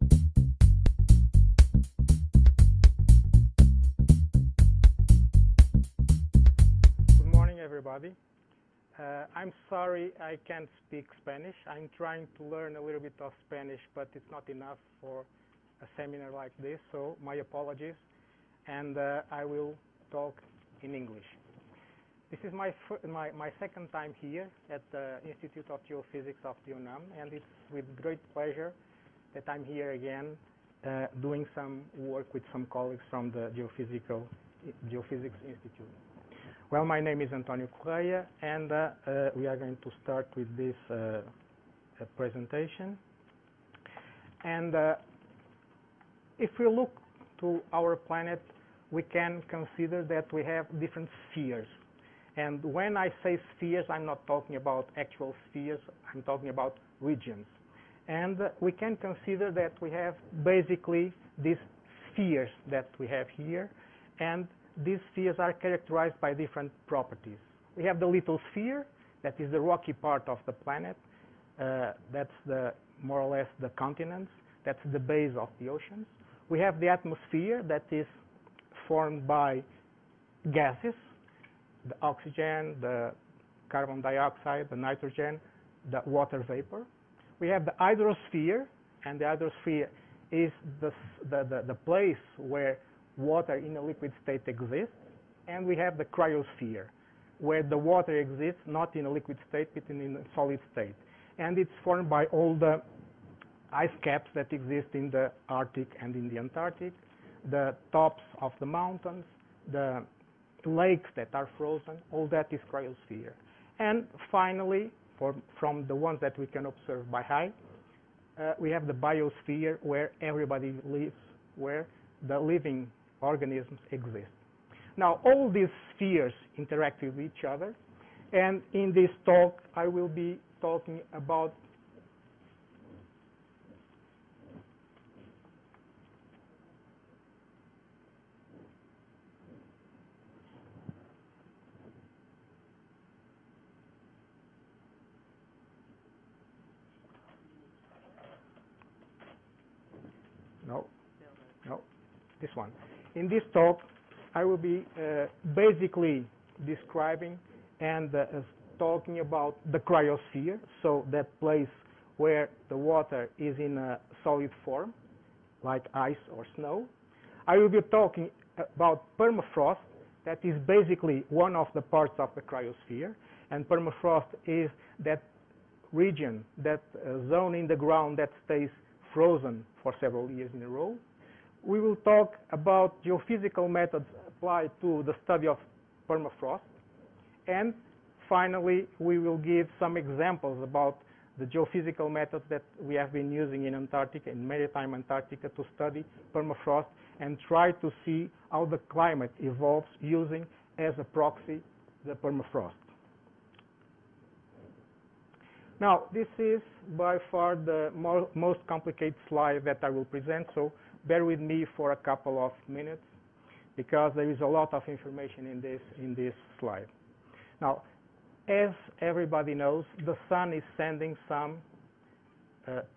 Good morning, everybody. I'm sorry I can't speak Spanish. I'm trying to learn a little bit of Spanish, but it's not enough for a seminar like this, so my apologies. And I will talk in English. This is my second time here at the Institute of Geophysics of the UNAM, and it's with great pleasure that I'm here again doing some work with some colleagues from the Geophysics Institute. Well, my name is Antonio Correia, and we are going to start with this presentation. And if we look to our planet, we can consider that we have different spheres. And when I say spheres, I'm not talking about actual spheres, I'm talking about regions. And we can consider that we have basically these spheres that we have here, and these spheres are characterized by different properties. We have the lithosphere, that is the rocky part of the planet. That's more or less the continents. That's the base of the oceans. We have the atmosphere, that is formed by gases, the oxygen, the carbon dioxide, the nitrogen, the water vapor. We have the hydrosphere, and the hydrosphere is the place where water in a liquid state exists. And we have the cryosphere, where the water exists not in a liquid state, but in a solid state. And it's formed by all the ice caps that exist in the Arctic and in the Antarctic, the tops of the mountains, the lakes that are frozen, all that is cryosphere. And finally, from the ones that we can observe by eye, we have the biosphere, where everybody lives, where the living organisms exist. Now, all these spheres interact with each other, and in this talk, I will be talking about this one. In this talk, I will be basically describing and talking about the cryosphere, so that place where the water is in a solid form, like ice or snow. I will be talking about permafrost, that is basically one of the parts of the cryosphere, and permafrost is that region, that zone in the ground that stays frozen for several years in a row. We will talk about geophysical methods applied to the study of permafrost. And finally, we will give some examples about the geophysical methods that we have been using in Antarctica, in Maritime Antarctica, to study permafrost and try to see how the climate evolves using as a proxy the permafrost. Now, this is by far the most complicated slide that I will present, so bear with me for a couple of minutes, because there is a lot of information in this slide. Now, as everybody knows, the sun is sending some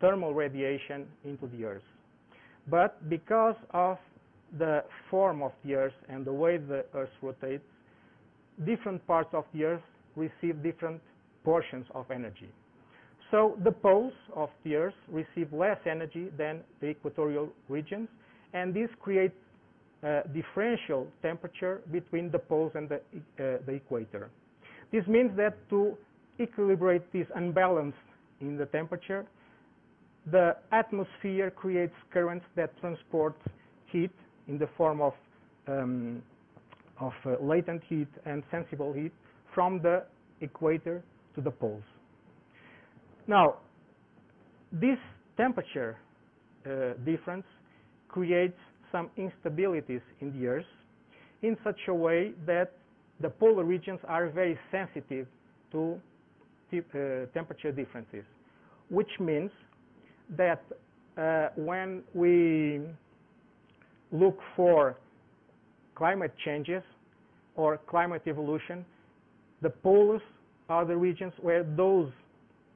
thermal radiation into the Earth. But because of the form of the Earth and the way the Earth rotates, different parts of the Earth receive different portions of energy. So the poles of the Earth receive less energy than the equatorial regions, and this creates differential temperature between the poles and the equator. This means that to equilibrate this unbalance in the temperature, the atmosphere creates currents that transport heat in the form of latent heat and sensible heat from the equator to the poles. Now, this temperature difference creates some instabilities in the Earth in such a way that the polar regions are very sensitive to temperature differences, which means that when we look for climate changes or climate evolution, the poles are the regions where those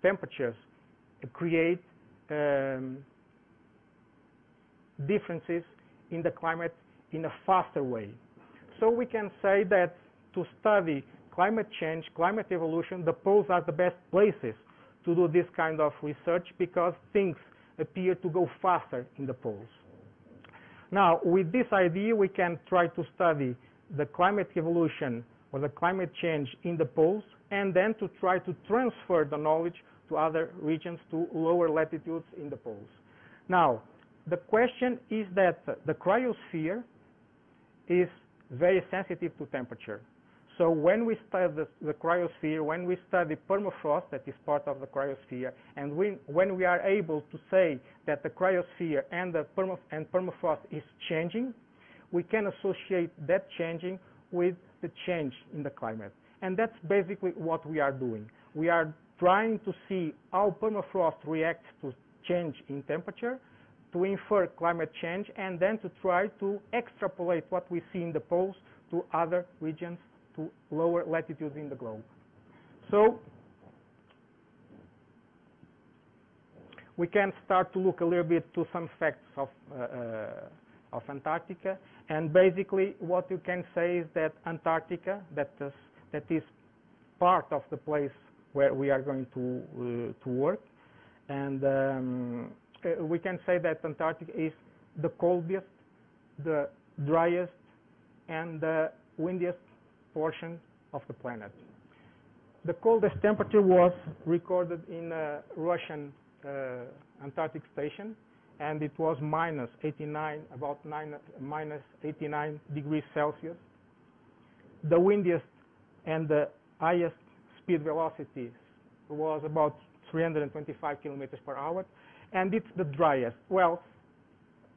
temperatures create differences in the climate in a faster way. So we can say that to study climate change, climate evolution, the poles are the best places to do this kind of research because things appear to go faster in the poles. Now, with this idea, we can try to study the climate evolution or the climate change in the poles, and then to try to transfer the knowledge to other regions, to lower latitudes in the poles. Now, the question is that the cryosphere is very sensitive to temperature. So when we study the cryosphere, when we study permafrost, that is part of the cryosphere, and when we are able to say that the cryosphere and permafrost is changing, we can associate that changing with the change in the climate. And that's basically what we are doing. We are trying to see how permafrost reacts to change in temperature, to infer climate change, and then to try to extrapolate what we see in the poles to other regions, to lower latitudes in the globe. So we can start to look a little bit to some facts of Antarctica, and basically what you can say is that Antarctica, that is part of the place where we are going to work, and we can say that Antarctica is the coldest, the driest, and the windiest portion of the planet. The coldest temperature was recorded in a Russian Antarctic station, and it was minus 89 degrees Celsius. The windiest and the highest speed velocity was about 325 kilometers per hour, and it's the driest. Well,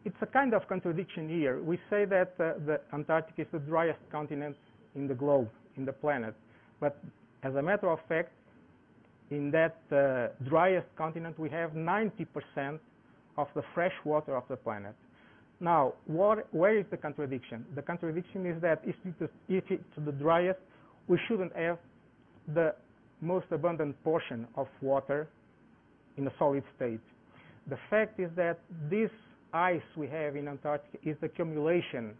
it's a kind of contradiction here. We say that the Antarctic is the driest continent in the globe, in the planet, but as a matter of fact, in that driest continent, we have 90% of the fresh water of the planet. Now, where is the contradiction? The contradiction is that if it's the driest, we shouldn't have the most abundant portion of water in a solid state. The fact is that this ice we have in Antarctica is the accumulation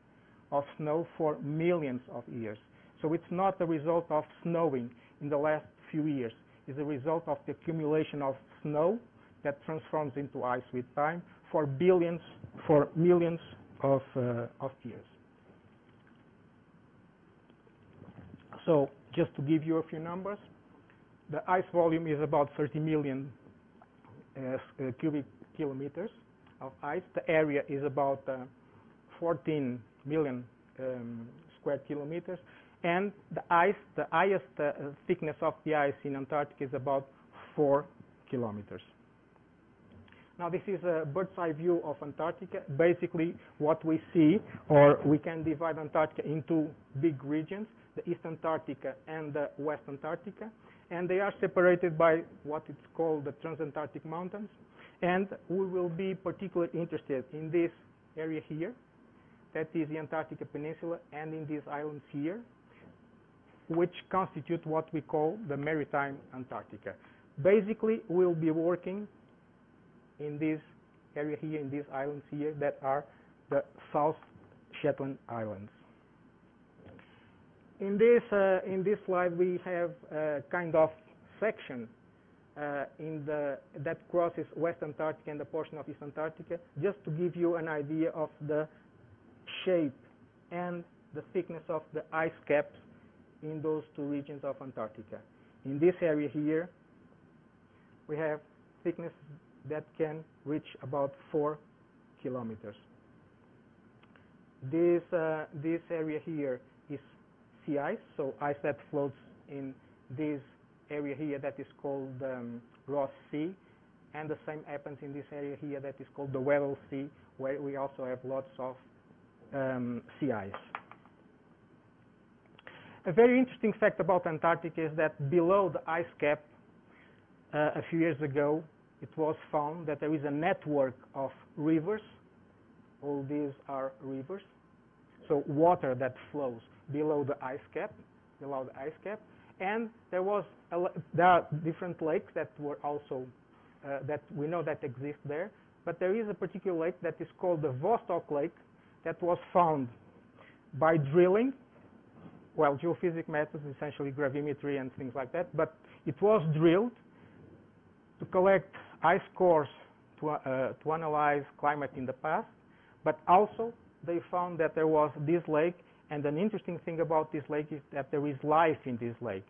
of snow for millions of years. So it's not a result of snowing in the last few years. It's a result of the accumulation of snow that transforms into ice with time for millions of years. So just to give you a few numbers, the ice volume is about 30 million cubic kilometers of ice. The area is about 14 million square kilometers, and the highest thickness of the ice in Antarctica is about 4 kilometers. Now this is a bird's eye view of Antarctica. Basically what we see, or we can divide Antarctica into big regions, the East Antarctica and the West Antarctica, and they are separated by what is called the Transantarctic Mountains. And we will be particularly interested in this area here, that is the Antarctica Peninsula, and in these islands here, which constitute what we call the Maritime Antarctica. Basically, we'll be working in this area here, in these islands here, that are the South Shetland Islands. In this slide, we have a kind of section that crosses West Antarctica and a portion of East Antarctica, just to give you an idea of the shape and the thickness of the ice caps in those two regions of Antarctica. In this area here, we have thickness that can reach about 4 kilometers. This area here is sea ice, so ice that floats in this area here that is called Ross Sea, and the same happens in this area here that is called the Weddell Sea, where we also have lots of sea ice. A very interesting fact about Antarctica is that below the ice cap, a few years ago, it was found that there is a network of rivers. All these are rivers. So water that flows below the ice cap, and there are different lakes that were also that we know that exist there. but there is a particular lake that is called the Vostok Lake that was found by drilling, well, geophysics methods, essentially gravimetry and things like that, but it was drilled to collect ice cores to analyze climate in the past, but also they found that there was this lake, and an interesting thing about this lake is that there is life in this lake.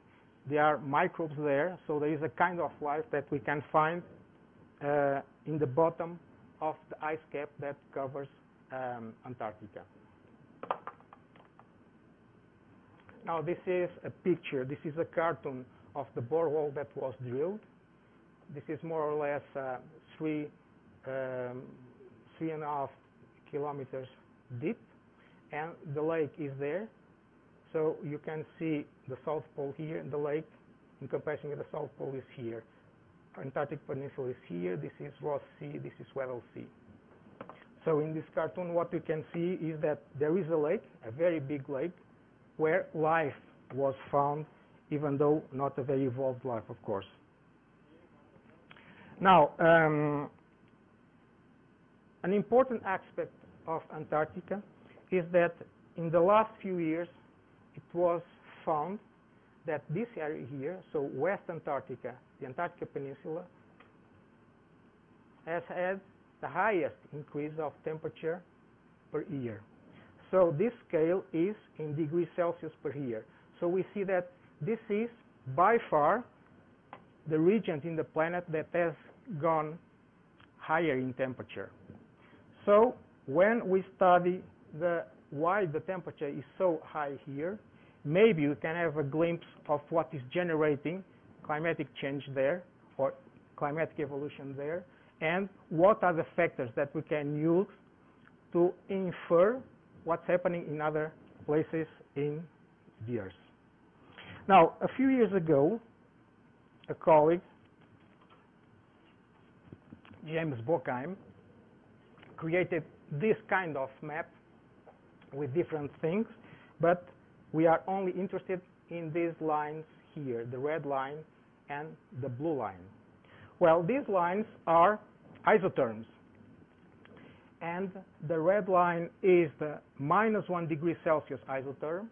There are microbes there, so there is a kind of life that we can find in the bottom of the ice cap that covers Antarctica. Now this is a picture, this is a cartoon of the borehole that was drilled. This is more or less 3.5 kilometers deep, and the lake is there. So you can see the South Pole here, and the lake in comparison with the South Pole is here. Antarctic Peninsula is here, this is Ross Sea, this is Weddell Sea. So in this cartoon what you can see is that there is a lake, a very big lake, where life was found, even though not a very evolved life, of course. Now, an important aspect of Antarctica is that in the last few years it was found that this area here, so West Antarctica, the Antarctica Peninsula, has had the highest increase of temperature per year. So this scale is in degrees Celsius per year. So we see that this is by far the region in the planet that has gone higher in temperature. So when we study why the temperature is so high here, maybe we can have a glimpse of what is generating climatic change there, or climatic evolution there, and what are the factors that we can use to infer what's happening in other places in the Earth. Now, a few years ago, a colleague, James Bockheim, created this kind of map with different things, but we are only interested in these lines here, the red line and the blue line. Well, these lines are isotherms, and the red line is the -1 degree Celsius isotherm,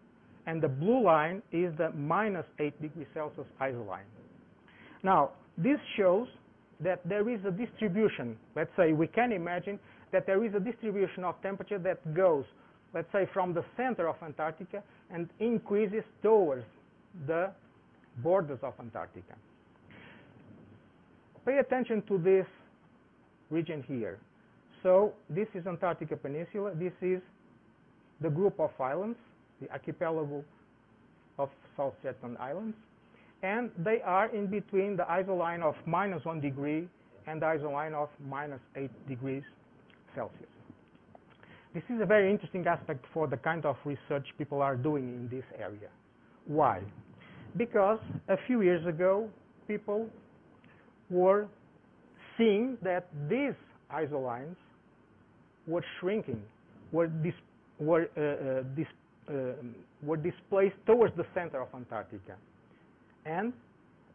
and the blue line is the -8 degree Celsius isoline. Now, this shows that there is a distribution. Let's say we can imagine that there is a distribution of temperature that goes, let's say, from the center of Antarctica and increases towards the borders of Antarctica. Pay attention to this region here. So this is Antarctica Peninsula. This is the group of islands, the archipelago of South Shetland Islands. And they are in between the isoline of -1 degree and the isoline of -8 degrees Celsius. This is a very interesting aspect for the kind of research people are doing in this area. Why? Because a few years ago, people were seeing that these isolines were shrinking, were displaced towards the center of Antarctica. And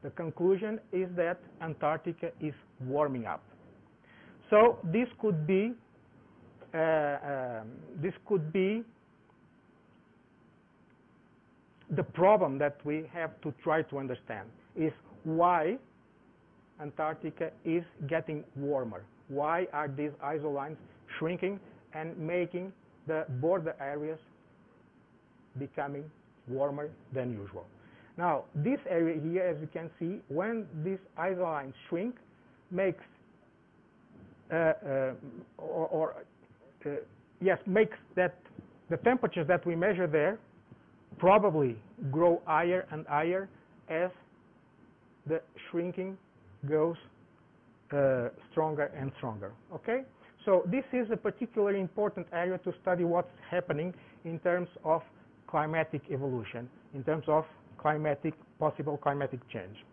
the conclusion is that Antarctica is warming up. So this could be the problem that we have to try to understand, is why Antarctica is getting warmer. Why are these isolines shrinking and making the border areas becoming warmer than usual? Now, this area here, as you can see, when these isolines shrink, makes makes that the temperatures that we measure there probably grow higher and higher as the shrinking goes stronger and stronger. Okay? So this is a particularly important area to study what's happening in terms of climatic evolution, in terms of possible climatic change.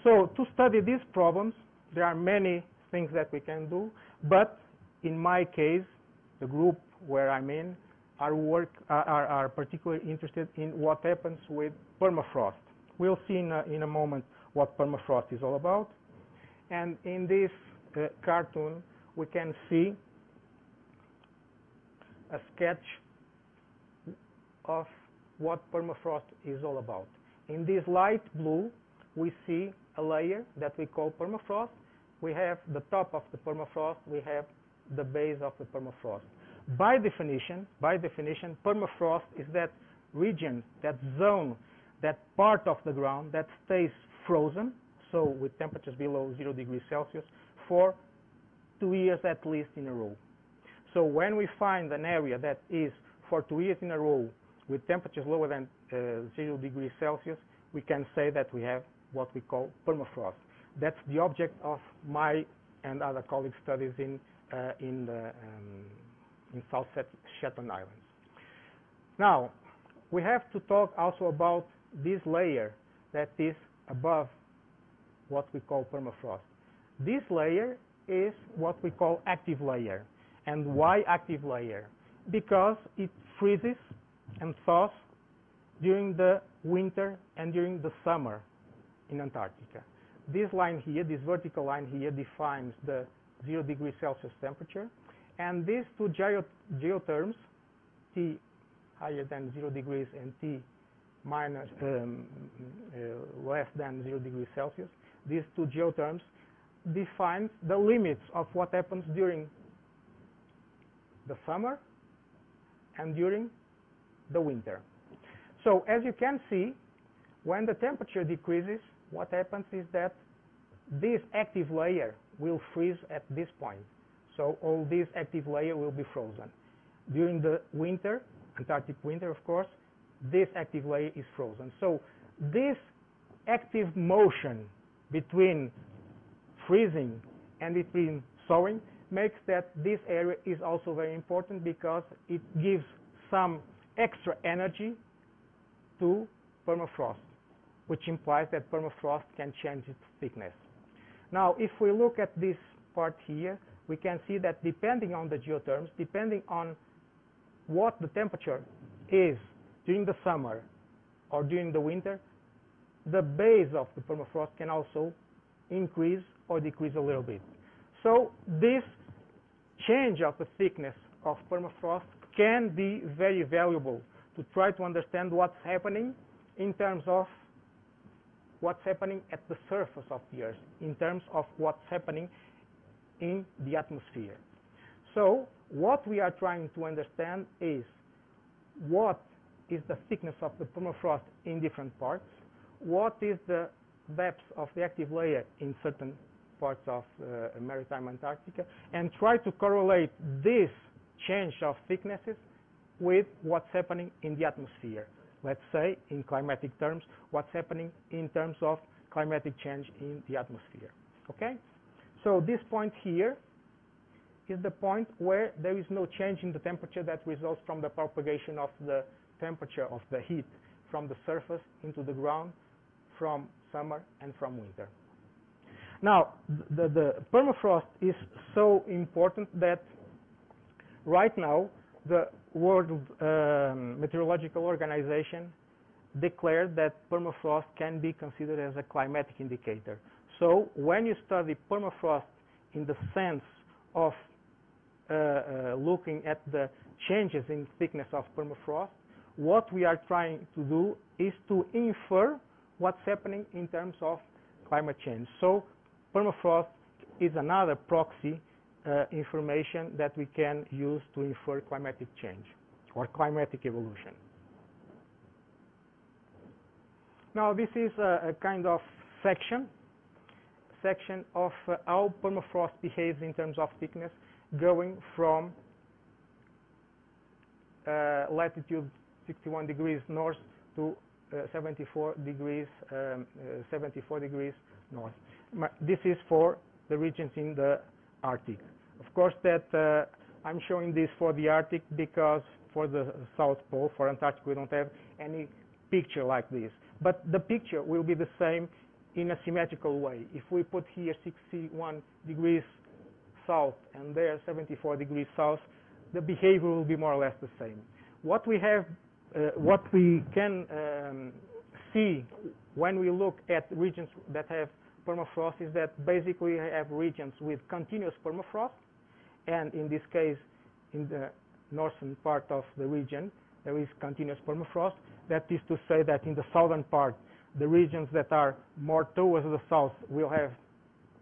So to study these problems, there are many things that we can do, but in my case, the group where I'm in are particularly interested in what happens with permafrost. We'll see in a moment what permafrost is all about. And in this cartoon, we can see a sketch of what permafrost is all about. In this light blue, we see a layer that we call permafrost. We have the top of the permafrost, we have the base of the permafrost. By definition, permafrost is that region, that zone, that part of the ground that stays frozen, so with temperatures below 0 degrees Celsius, for 2 years at least in a row. So when we find an area that is for 2 years in a row with temperatures lower than 0 degrees Celsius, we can say that we have what we call permafrost. That's the object of my and other colleagues' studies in South Shetland Islands. Now, we have to talk also about this layer that is above what we call permafrost. This layer is what we call active layer. And why active layer? Because it freezes and thaws during the winter and during the summer in Antarctica. This line here, this vertical line here, defines the 0 degrees Celsius temperature. And these two geotherms, T higher than 0 degrees and T minus, less than 0 degrees Celsius, these two geotherms define the limits of what happens during the summer and during the winter. So as you can see, when the temperature decreases, what happens is that this active layer will freeze at this point. So all this active layer will be frozen. During the winter, Antarctic winter of course, this active layer is frozen. So this active motion between freezing and between thawing makes that this area is also very important because it gives some extra energy to permafrost, which implies that permafrost can change its thickness. Now, if we look at this part here, we can see that depending on the geotherms, depending on what the temperature is during the summer or during the winter, the base of the permafrost can also increase or decrease a little bit. So this change of the thickness of permafrost can be very valuable to try to understand what's happening in terms of what's happening at the surface of the Earth, in terms of what's happening in the atmosphere. So what we are trying to understand is what is the thickness of the permafrost in different parts, what is the depth of the active layer in certain parts of Maritime Antarctica, and try to correlate this change of thicknesses with what's happening in the atmosphere. Let's say, in climatic terms, what's happening in terms of climatic change in the atmosphere. Okay? So this point here is the point where there is no change in the temperature that results from the propagation of the temperature of the heat from the surface into the ground from summer and from winter. Now, the permafrost is so important that right now the World Meteorological Organization declared that permafrost can be considered as a climatic indicator. So when you study permafrost in the sense of looking at the changes in thickness of permafrost, what we are trying to do is to infer what's happening in terms of climate change. So permafrost is another proxy information that we can use to infer climatic change or climatic evolution. Now this is a kind of section of how permafrost behaves in terms of thickness, going from latitude 61 degrees north to 74 degrees north. This is for the regions in the Arctic. Of course, that I'm showing this for the Arctic because for the South Pole, for Antarctica, we don't have any picture like this. But the picture will be the same in a symmetrical way. If we put here 61 degrees south and there 74 degrees south, the behavior will be more or less the same. What we have, what we can see when we look at regions that have permafrost is that basically we have regions with continuous permafrost and in this case, in the northern part of the region, there is continuous permafrost. That is to say that in the southern part, the regions that are more towards the south will have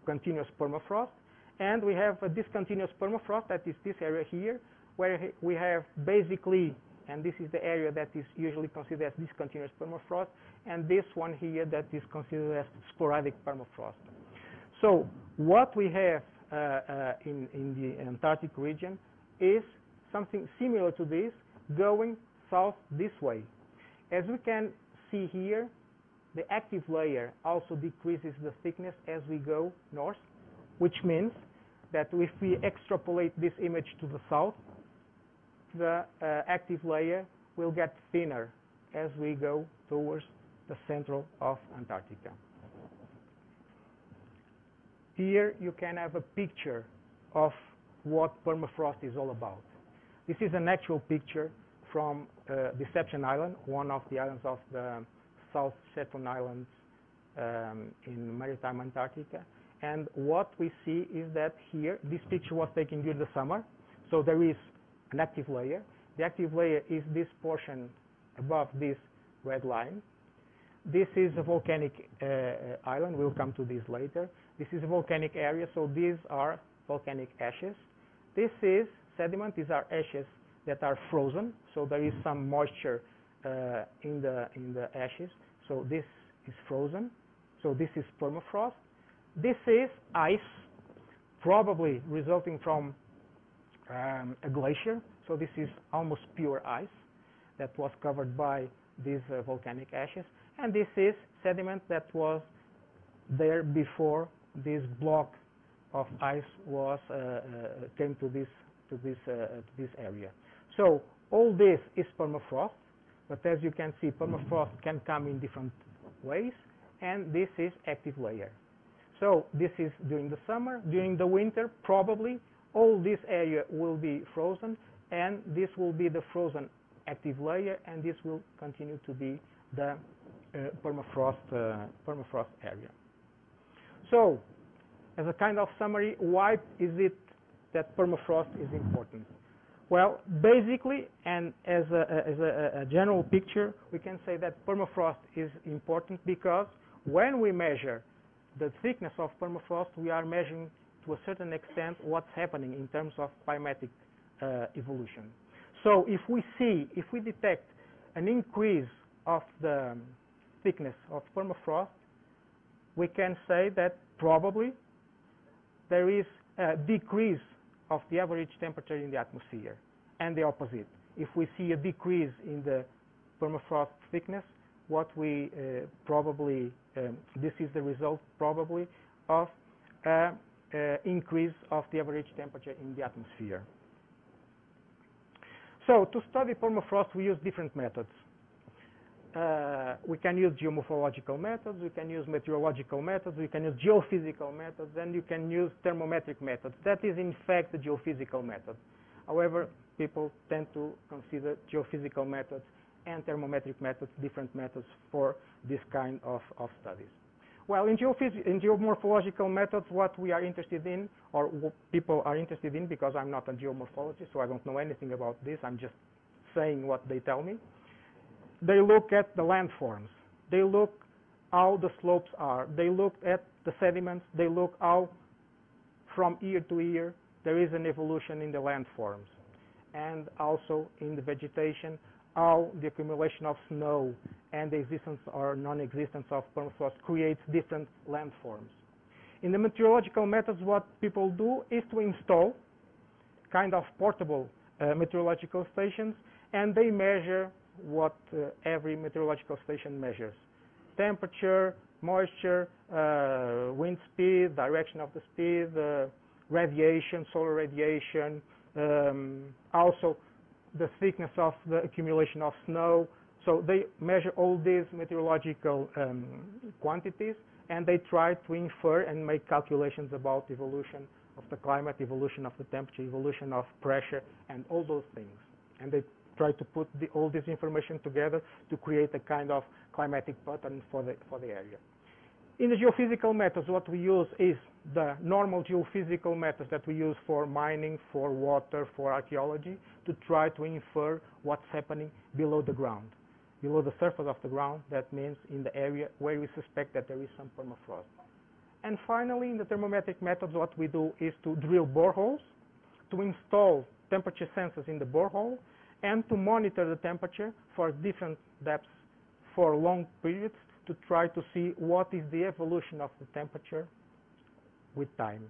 continuous permafrost, and we have a discontinuous permafrost, that is this area here, where we have basically, and this is the area that is usually considered as discontinuous permafrost, and this one here that is considered as sporadic permafrost. So what we have in the Antarctic region is something similar to this, going south this way. As we can see here, the active layer also decreases the thickness as we go north, which means that if we extrapolate this image to the south, the active layer will get thinner as we go towards the central of Antarctica. Here you can have a picture of what permafrost is all about. This is an actual picture from Deception Island, one of the islands of the South Shetland Islands in Maritime Antarctica. And what we see is that here, this picture was taken during the summer, so there is an active layer. The active layer is this portion above this red line. This is a volcanic island. We'll come to this later. This is a volcanic area, so these are volcanic ashes. This is sediment. These are ashes that are frozen, so there is some moisture in the ashes. So this is frozen. So this is permafrost. This is ice, probably resulting from a glacier. So this is almost pure ice that was covered by these volcanic ashes. And this is sediment that was there before this block of ice was came to this area. So all this is permafrost, but as you can see, permafrost can come in different ways, and this is active layer. So this is during the summer. During the winter, probably all this area will be frozen, and this will be the frozen active layer, and this will continue to be the permafrost area. So, as a kind of summary, why is it that permafrost is important? Well, basically, and as a general picture, we can say that permafrost is important because when we measure the thickness of permafrost, we are measuring to a certain extent what's happening in terms of climatic evolution. So if we detect an increase of the thickness of permafrost, we can say that probably there is a decrease of the average temperature in the atmosphere, and the opposite. If we see a decrease in the permafrost thickness, what we probably, this is the result probably of increase of the average temperature in the atmosphere. So to study permafrost, we use different methods. We can use geomorphological methods, we can use meteorological methods, we can use geophysical methods, and you can use thermometric methods. That is, in fact, the geophysical method. However, people tend to consider geophysical methods and thermometric methods different methods for this kind of studies. Well, in geomorphological methods, what we are interested in, or what people are interested in, because I'm not a geomorphologist, so I don't know anything about this, I'm just saying what they tell me. They look at the landforms. They look how the slopes are. They look at the sediments. They look how, from year to year, there is an evolution in the landforms. And also in the vegetation, how the accumulation of snow and the existence or non-existence of permafrost creates different landforms. In the meteorological methods, what people do is to install kind of portable meteorological stations, and they measure what every meteorological station measures: temperature, moisture, wind speed, direction of the speed, radiation, solar radiation, also the thickness of the accumulation of snow. So they measure all these meteorological quantities, and they try to infer and make calculations about evolution of the climate, evolution of the temperature, evolution of pressure, and all those things. And they try to put all this information together to create a kind of climatic pattern for the area. In the geophysical methods, what we use is the normal geophysical methods that we use for mining, for water, for archaeology, to try to infer what's happening below the ground. Below the surface of the ground, that means in the area where we suspect that there is some permafrost. And finally, in the thermometric methods, what we do is to drill boreholes, to install temperature sensors in the borehole, and to monitor the temperature for different depths for long periods to try to see what is the evolution of the temperature with time.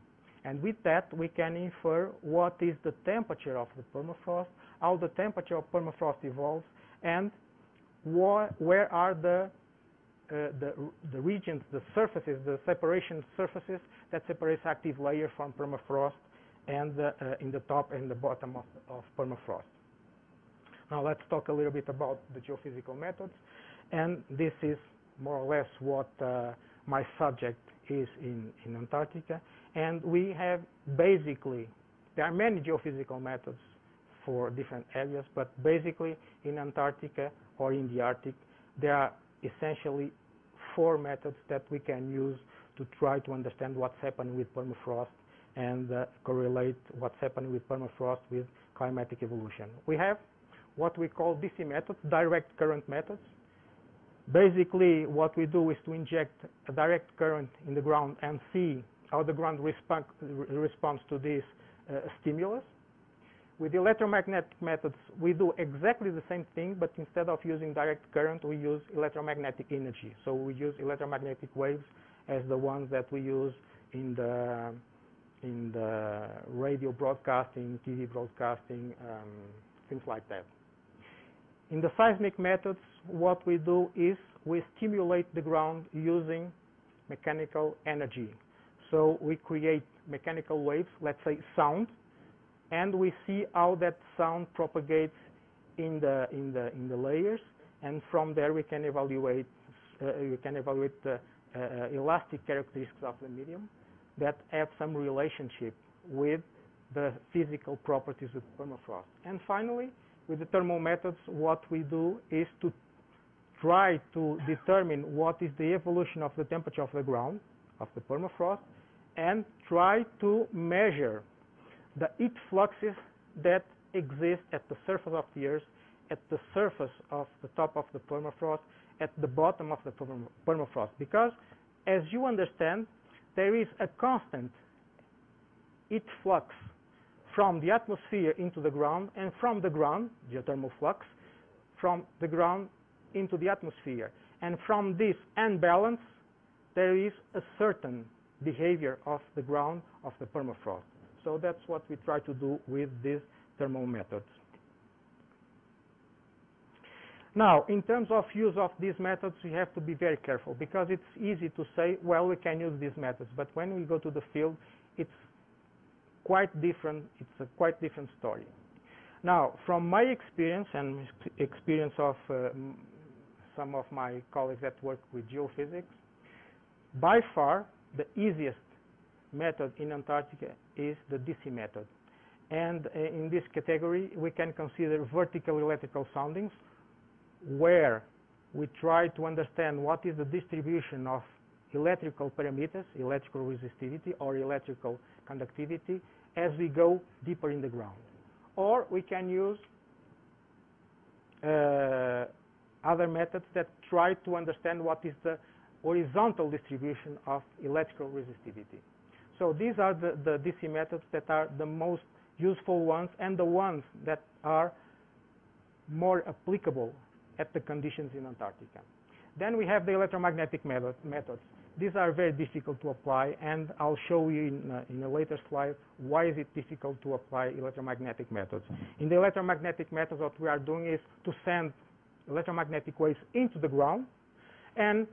And with that, we can infer what is the temperature of the permafrost, how the temperature of permafrost evolves, and where are the regions, the surfaces, the separation surfaces that separates active layer from permafrost and in the top and the bottom of permafrost. Now let's talk a little bit about the geophysical methods, and this is more or less what my subject is in Antarctica. And we have basically, there are many geophysical methods for different areas, but basically in Antarctica or in the Arctic, there are essentially 4 methods that we can use to try to understand what's happening with permafrost and correlate what's happening with permafrost with climatic evolution. We have what we call DC methods, direct current methods. Basically, what we do is to inject a direct current in the ground and see how the ground responds to this stimulus. With electromagnetic methods, we do exactly the same thing, but instead of using direct current, we use electromagnetic energy. So we use electromagnetic waves as the ones that we use in the radio broadcasting, TV broadcasting, things like that. In the seismic methods, what we do is we stimulate the ground using mechanical energy. So we create mechanical waves, let's say sound, and we see how that sound propagates in the layers, and from there we can evaluate the elastic characteristics of the medium that have some relationship with the physical properties of permafrost. And finally, with the thermal methods, what we do is to try to determine what is the evolution of the temperature of the ground, of the permafrost, and try to measure the heat fluxes that exist at the surface of the Earth, at the surface of the top of the permafrost, at the bottom of the permafrost. Because, as you understand, there is a constant heat flux from the atmosphere into the ground, and from the ground, geothermal flux, from the ground into the atmosphere. And from this unbalance, there is a certain behavior of the ground of the permafrost. So that's what we try to do with these thermal methods. Now, in terms of use of these methods, we have to be very careful, because it's easy to say, well, we can use these methods, but when we go to the field, it's quite different. It's a quite different story. Now, from my experience and experience of some of my colleagues that work with geophysics, by far the easiest method in Antarctica is the DC method. And in this category, we can consider vertical electrical soundings, where we try to understand what is the distribution of electrical parameters, electrical resistivity or electrical conductivity, as we go deeper in the ground. Or we can use other methods that try to understand what is the horizontal distribution of electrical resistivity. So these are the DC methods that are the most useful ones, and the ones that are more applicable at the conditions in Antarctica. Then we have the electromagnetic methods. These are very difficult to apply, and I'll show you in a later slide why is it difficult to apply electromagnetic methods. In the electromagnetic methods, what we are doing is to send electromagnetic waves into the ground, and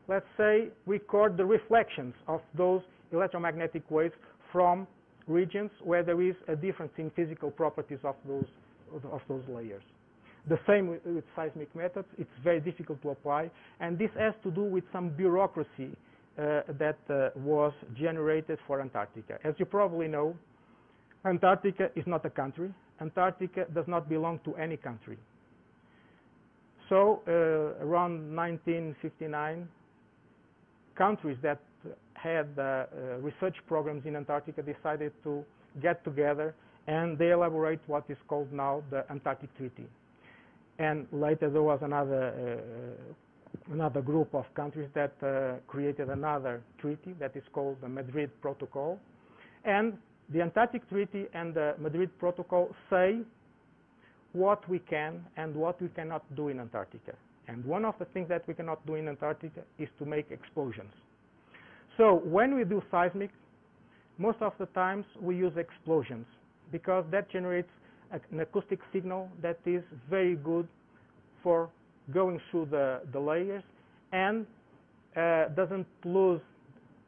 let's say record the reflections of those electromagnetic waves from regions where there is a difference in physical properties of those layers. The same with seismic methods. It's very difficult to apply, and this has to do with some bureaucracy that was generated for Antarctica. As you probably know, Antarctica is not a country. Antarctica does not belong to any country. So around 1959, countries that had research programs in Antarctica decided to get together, and they elaborate what is called now the Antarctic Treaty. And later there was another group of countries that created another treaty that is called the Madrid Protocol. And the Antarctic Treaty and the Madrid Protocol say what we can and what we cannot do in Antarctica. And one of the things that we cannot do in Antarctica is to make explosions. So when we do seismic, most of the times we use explosions because that generates an acoustic signal that is very good for going through the layers and doesn't lose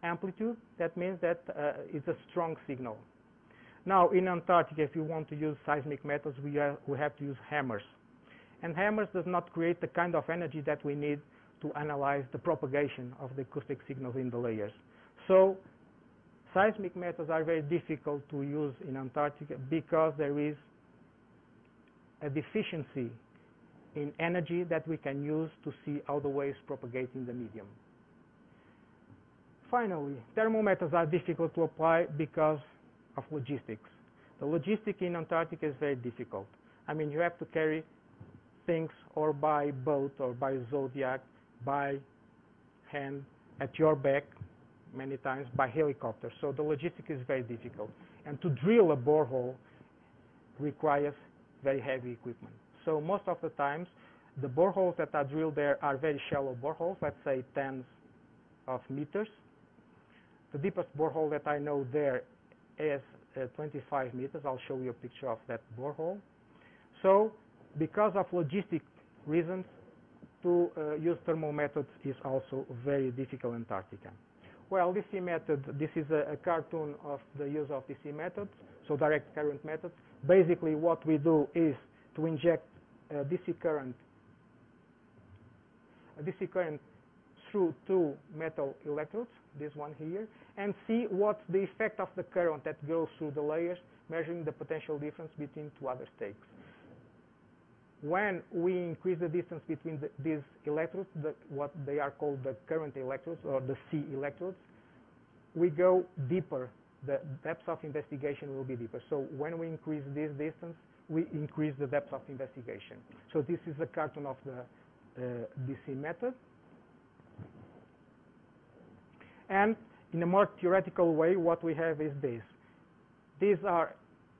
amplitude. That means that it's a strong signal. Now in Antarctica, if you want to use seismic methods, we have to use hammers. And hammers does not create the kind of energy that we need to analyze the propagation of the acoustic signals in the layers. So seismic methods are very difficult to use in Antarctica because there is a deficiency in energy that we can use to see how the waves propagate in the medium. Finally, thermometers are difficult to apply because of logistics. The logistic in Antarctica is very difficult. I mean, you have to carry things or by boat or by zodiac, by hand, at your back, many times by helicopter. So the logistic is very difficult. And to drill a borehole requires very heavy equipment. So most of the times, the boreholes that are drilled there are very shallow boreholes, let's say tens of meters. The deepest borehole that I know there is 25 meters. I'll show you a picture of that borehole. So because of logistic reasons, to use thermal methods is also very difficult in Antarctica. Well, DC method, this is a cartoon of the use of DC methods, so direct current methods. Basically what we do is to inject a DC current through two metal electrodes, this one here, and see what's the effect of the current that goes through the layers, measuring the potential difference between two other stakes. When we increase the distance between these electrodes, what they are called the current electrodes or the C electrodes, we go deeper. The depth of investigation will be deeper. So when we increase this distance, we increase the depth of investigation. So this is a cartoon of the DC method. And in a more theoretical way, what we have is this. These are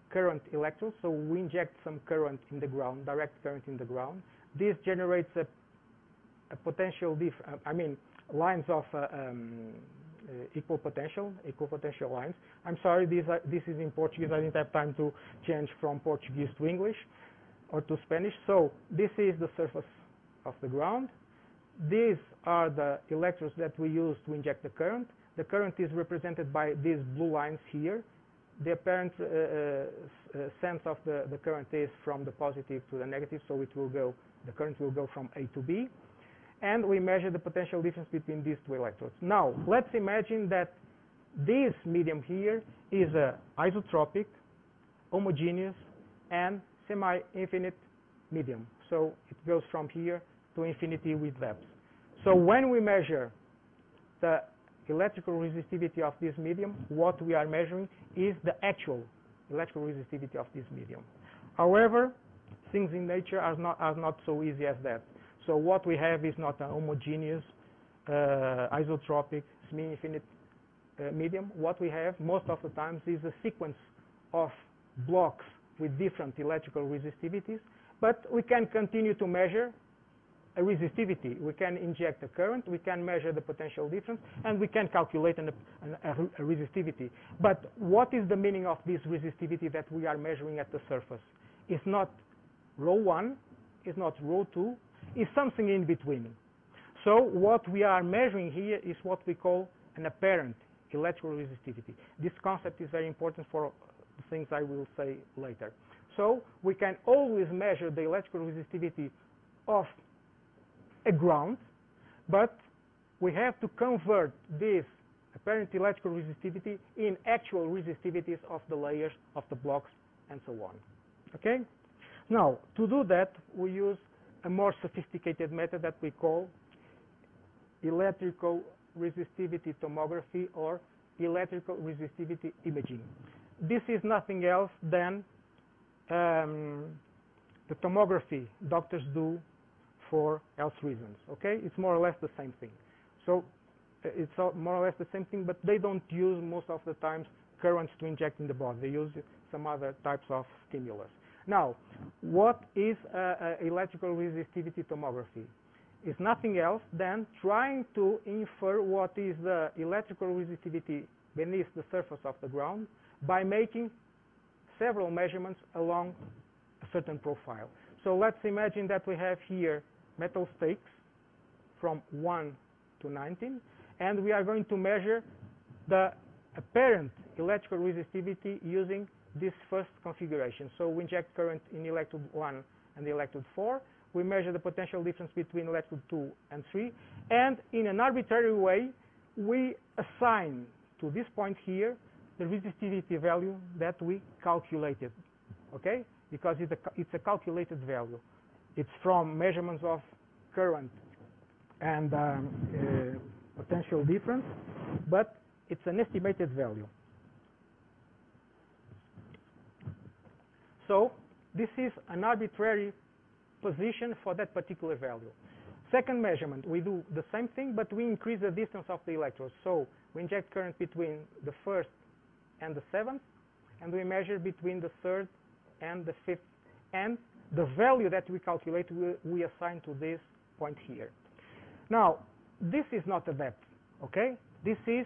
current electrodes, so we inject some current in the ground, direct current in the ground. This generates a potential lines of equal potential lines. I'm sorry, this is in Portuguese. I didn't have time to change from Portuguese to English or to Spanish. So this is the surface of the ground. These are the electrodes that we use to inject the current. The current is represented by these blue lines here. The apparent sense of the current is from the positive to the negative, so the current will go from A to B. And we measure the potential difference between these two electrodes. Now, let's imagine that this medium here is a isotropic, homogeneous, and semi-infinite medium. So it goes from here to infinity with depth. So when we measure the electrical resistivity of this medium, what we are measuring is the actual electrical resistivity of this medium. However, things in nature are not so easy as that. So what we have is not a homogeneous, isotropic, semi-infinite medium. What we have most of the times is a sequence of blocks with different electrical resistivities, but we can continue to measure a resistivity. We can inject a current, we can measure the potential difference, and we can calculate a resistivity. But what is the meaning of this resistivity that we are measuring at the surface? It's not rho 1, it's not rho 2, it's something in between. So what we are measuring here is what we call an apparent electrical resistivity. This concept is very important for the things I will say later. So we can always measure the electrical resistivity of a ground, but we have to convert this apparent electrical resistivity in actual resistivities of the layers, of the blocks, and so on. Okay? Now, to do that, we use a more sophisticated method that we call electrical resistivity tomography or electrical resistivity imaging. This is nothing else than the tomography doctors do for health reasons, okay? It's more or less the same thing. So it's more or less the same thing, but they don't use most of the times currents to inject in the body. They use some other types of stimulus. Now, what is electrical resistivity tomography? It's nothing else than trying to infer what is the electrical resistivity beneath the surface of the ground by making several measurements along a certain profile. So let's imagine that we have here metal stakes from 1 to 19, and we are going to measure the apparent electrical resistivity using this first configuration. So we inject current in electrode 1 and electrode 4. We measure the potential difference between electrode 2 and 3, and in an arbitrary way, we assign to this point here the resistivity value that we calculated, okay? Because it's a calculated value. It's from measurements of current and potential difference, but it's an estimated value. So this is an arbitrary position for that particular value. Second measurement, we do the same thing, but we increase the distance of the electrodes. So we inject current between the first and the seventh, and we measure between the third and the fifth. And the value that we calculate, we assign to this point here. Now, this is not a depth, okay? This is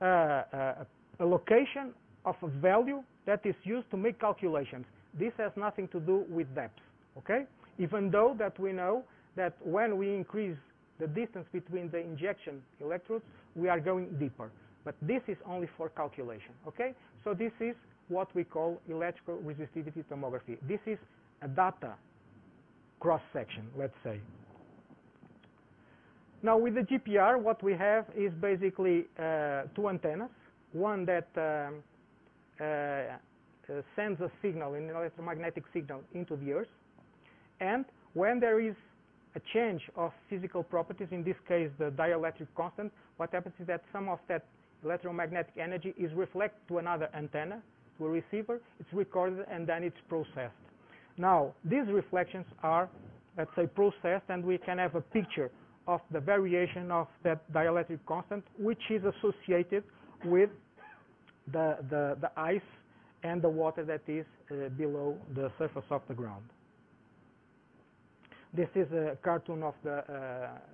a location of a value that is used to make calculations. This has nothing to do with depth, okay? Even though that we know that when we increase the distance between the injection electrodes, we are going deeper. But this is only for calculation, okay? So this is what we call electrical resistivity tomography. This is a data cross-section, let's say. Now with the GPR, what we have is basically two antennas. One that sends a signal, an electromagnetic signal, into the Earth. And when there is a change of physical properties, in this case the dielectric constant, what happens is that some of that electromagnetic energy is reflected to another antenna, to a receiver, it's recorded, and then it's processed. Now, these reflections are, let's say, processed, and we can have a picture of the variation of that dielectric constant, which is associated with the ice and the water that is below the surface of the ground. This is a cartoon of the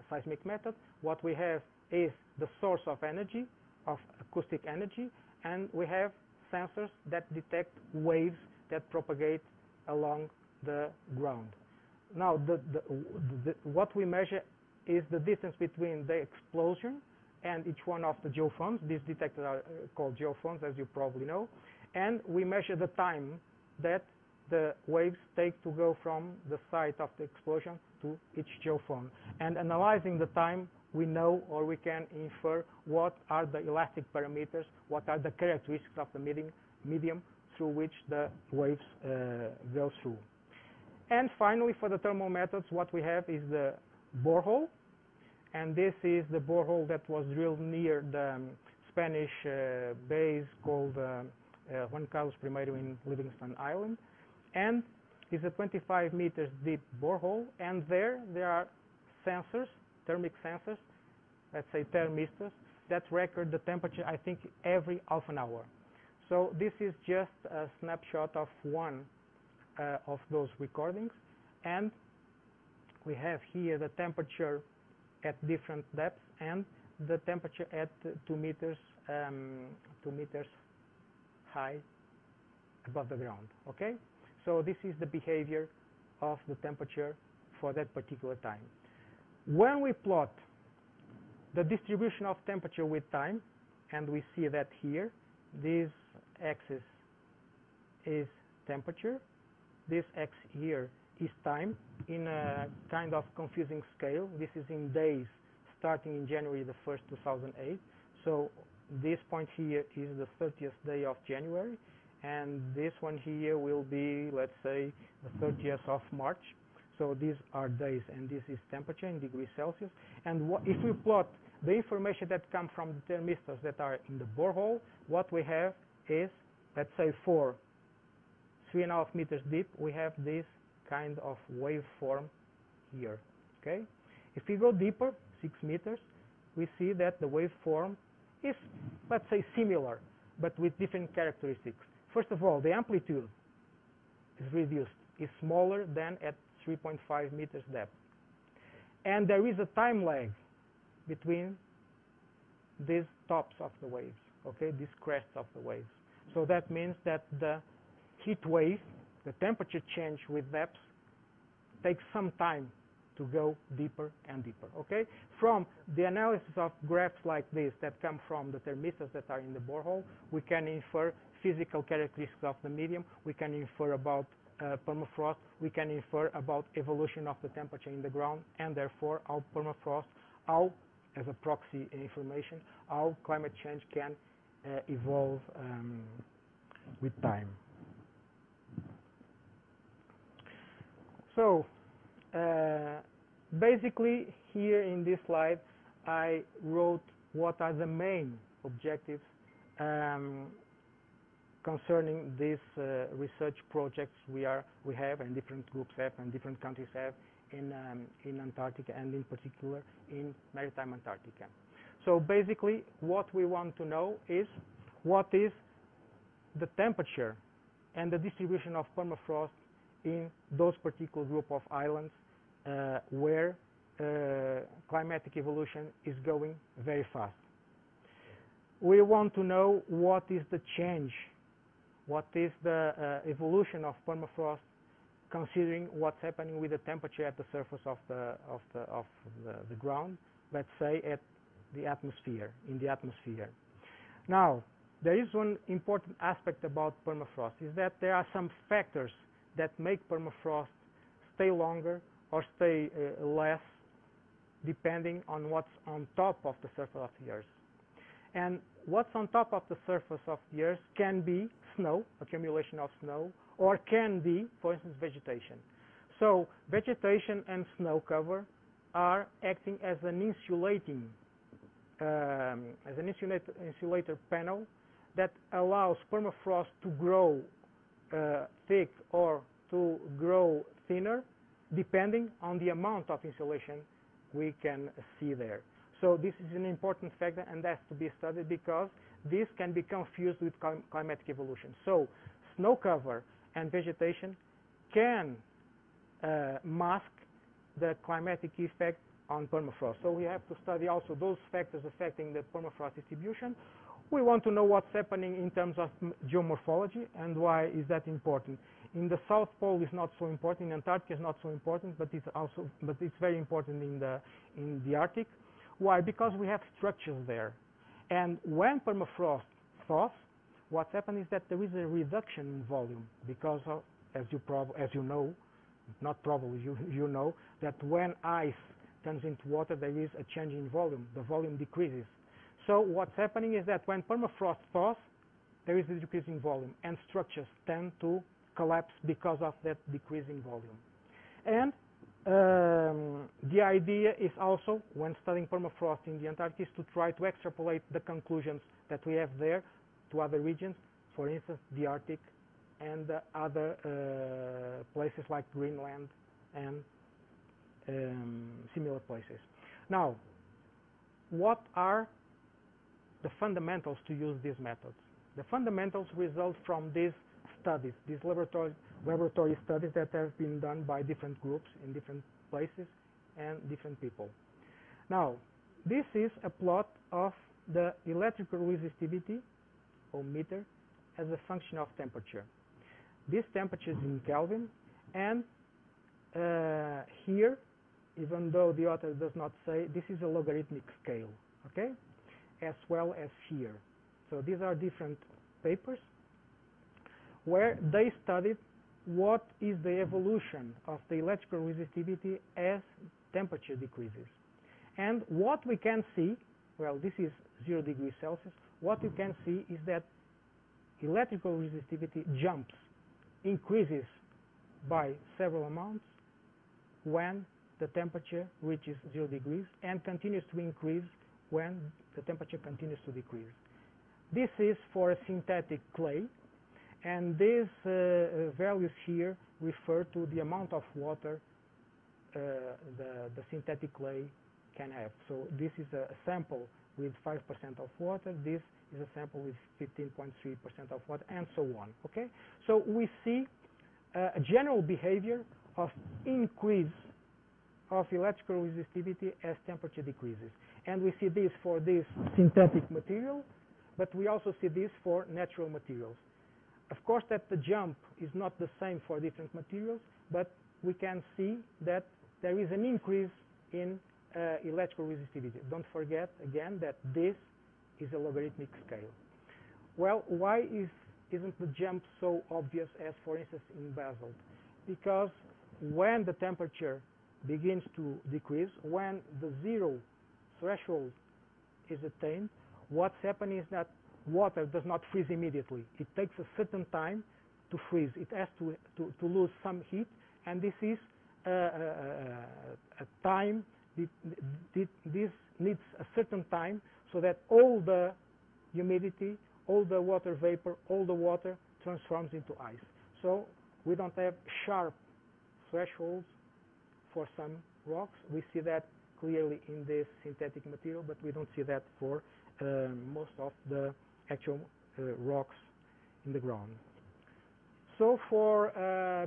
seismic method. What we have is the source of energy, of acoustic energy, and we have sensors that detect waves that propagate along the ground. Now, what we measure is the distance between the explosion and each one of the geophones. These detectors are called geophones, as you probably know. And we measure the time that the waves take to go from the site of the explosion to each geophone. And analyzing the time, we know, or we can infer, what are the elastic parameters, what are the characteristics of the medium through which the waves go through. And finally, for the thermal methods, what we have is the borehole. And this is the borehole that was drilled near the Spanish base called Juan Carlos I in Livingston Island. And it's a 25 meters deep borehole, and there are sensors, thermic sensors, let's say thermistors, that record the temperature, I think, every half an hour. So this is just a snapshot of one of those recordings, and we have here the temperature at different depths and the temperature at 2 meters high above the ground, okay? So this is the behavior of the temperature for that particular time. When we plot the distribution of temperature with time, and we see that here, this axis is temperature, this X here is time in a kind of confusing scale. This is in days starting in January the 1st, 2008. So this point here is the 30th day of January, and this one here will be, let's say, the 30th of March. So these are days, and this is temperature in degrees Celsius. And if we plot the information that comes from the thermistors that are in the borehole, what we have is, let's say for 3.5 meters deep, we have this kind of waveform here. Okay? If we go deeper, 6 meters, we see that the waveform is, let's say, similar, but with different characteristics. First of all, the amplitude is reduced, is smaller than at 3.5 meters depth. And there is a time lag between these tops of the waves, okay, these crests of the waves. So that means that the heat wave, the temperature change with depth, takes some time to go deeper and deeper, okay? From the analysis of graphs like this that come from the thermistors that are in the borehole, we can infer physical characteristics of the medium, we can infer about permafrost, we can infer about evolution of the temperature in the ground, and therefore how permafrost, how, as a proxy information, how climate change can evolve with time. So, basically, here in this slide, I wrote what are the main objectives concerning these research projects we have, and different groups have, and different countries have in Antarctica, and in particular in Maritime Antarctica. So basically, what we want to know is what is the temperature and the distribution of permafrost in those particular group of islands where climatic evolution is going very fast. We want to know what is the change, what is the evolution of permafrost, considering what's happening with the temperature at the surface of the ground, let's say at the atmosphere, in the atmosphere. Now, there is one important aspect about permafrost, is that there are some factors that make permafrost stay longer or stay less, depending on what's on top of the surface of the Earth. And what's on top of the surface of the Earth can be snow, accumulation of snow, or can be, for instance, vegetation. So vegetation and snow cover are acting as an insulating, insulator panel that allows permafrost to grow thick or to grow thinner, depending on the amount of insulation we can see there. So this is an important factor, and that's to be studied because this can be confused with climatic evolution. So snow cover and vegetation can mask the climatic effect on permafrost. So we have to study also those factors affecting the permafrost distribution. We want to know what's happening in terms of geomorphology, and why is that important. In the South Pole is not so important, in Antarctica is not so important, but it's very important in the Arctic. Why? Because we have structures there. And when permafrost thaws, what's happened is that there is a reduction in volume, because of, as you know, not probably, you know, that when ice turns into water, there is a change in volume. The volume decreases. So what's happening is that when permafrost thaws, there is a decrease in volume, and structures tend to collapse because of that decrease in volume. And the idea is also, when studying permafrost in the Antarctic, is to try to extrapolate the conclusions that we have there to other regions, for instance, the Arctic and other places like Greenland and similar places. Now, what are the fundamentals to use these methods? The fundamentals result from these studies, these laboratory studies that have been done by different groups in different places and different people. Now, this is a plot of the electrical resistivity, or meter, as a function of temperature. This temperature is in Kelvin, and here, even though the author does not say, this is a logarithmic scale, okay, as well as here. So these are different papers where they studied what is the evolution of the electrical resistivity as temperature decreases. And what we can see, well, this is 0 degrees Celsius, what you can see is that electrical resistivity jumps, increases by several amounts when the temperature reaches 0 degrees, and continues to increase when the temperature continues to decrease. This is for a synthetic clay, and these values here refer to the amount of water the synthetic clay can have. So this is a sample with 5% of water. This is a sample with 15.3% of water, and so on. Okay. So we see a general behavior of increase of electrical resistivity as temperature decreases, and we see this for this synthetic material, but we also see this for natural materials. Of course, that the jump is not the same for different materials, but we can see that there is an increase in electrical resistivity. Don't forget, again, that this is a logarithmic scale. Well, why isn't the jump so obvious as, for instance, in basalt? Because when the temperature begins to decrease, when the zero threshold is attained, what's happening is that water does not freeze immediately. It takes a certain time to freeze. It has to lose some heat, and this is a time. This needs a certain time so that all the humidity, all the water vapor, all the water transforms into ice. So we don't have sharp thresholds for some rocks. We see that clearly in this synthetic material, but we don't see that for most of the actual rocks in the ground. So for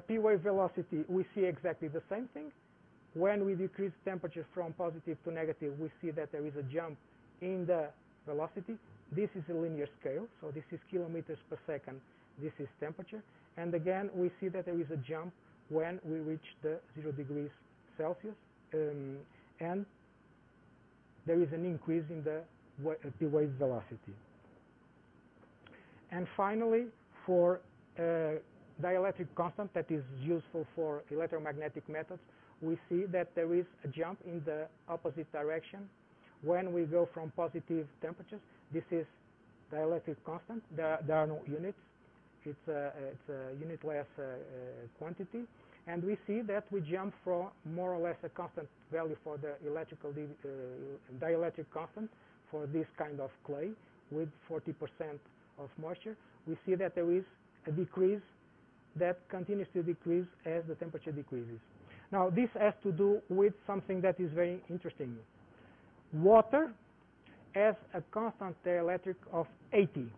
P-wave velocity, we see exactly the same thing. When we decrease temperature from positive to negative, we see that there is a jump in the velocity. This is a linear scale, so this is kilometers per second. This is temperature. And again, we see that there is a jump when we reach the 0 degrees Celsius, and there is an increase in the P-wave velocity. And finally, for dielectric constant that is useful for electromagnetic methods, we see that there is a jump in the opposite direction when we go from positive temperatures. This is dielectric constant. There are no units. It's a unitless quantity. And we see that we jump from more or less a constant value for the electrical dielectric constant for this kind of clay with 40% of moisture. We see that there is a decrease that continues to decrease as the temperature decreases. Now, this has to do with something that is very interesting. Water has a constant dielectric of 80,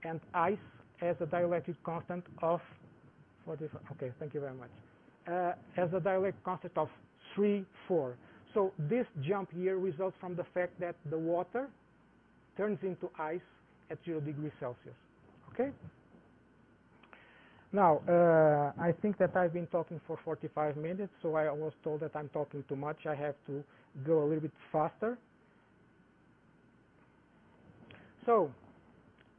and ice has a dielectric constant of 45. Okay, thank you very much. Has a dielectric constant of 3, 4. So this jump here results from the fact that the water turns into ice at 0 degrees Celsius. Okay? Now, I think that I've been talking for 45 minutes, so I was told that I'm talking too much. I have to go a little bit faster. So,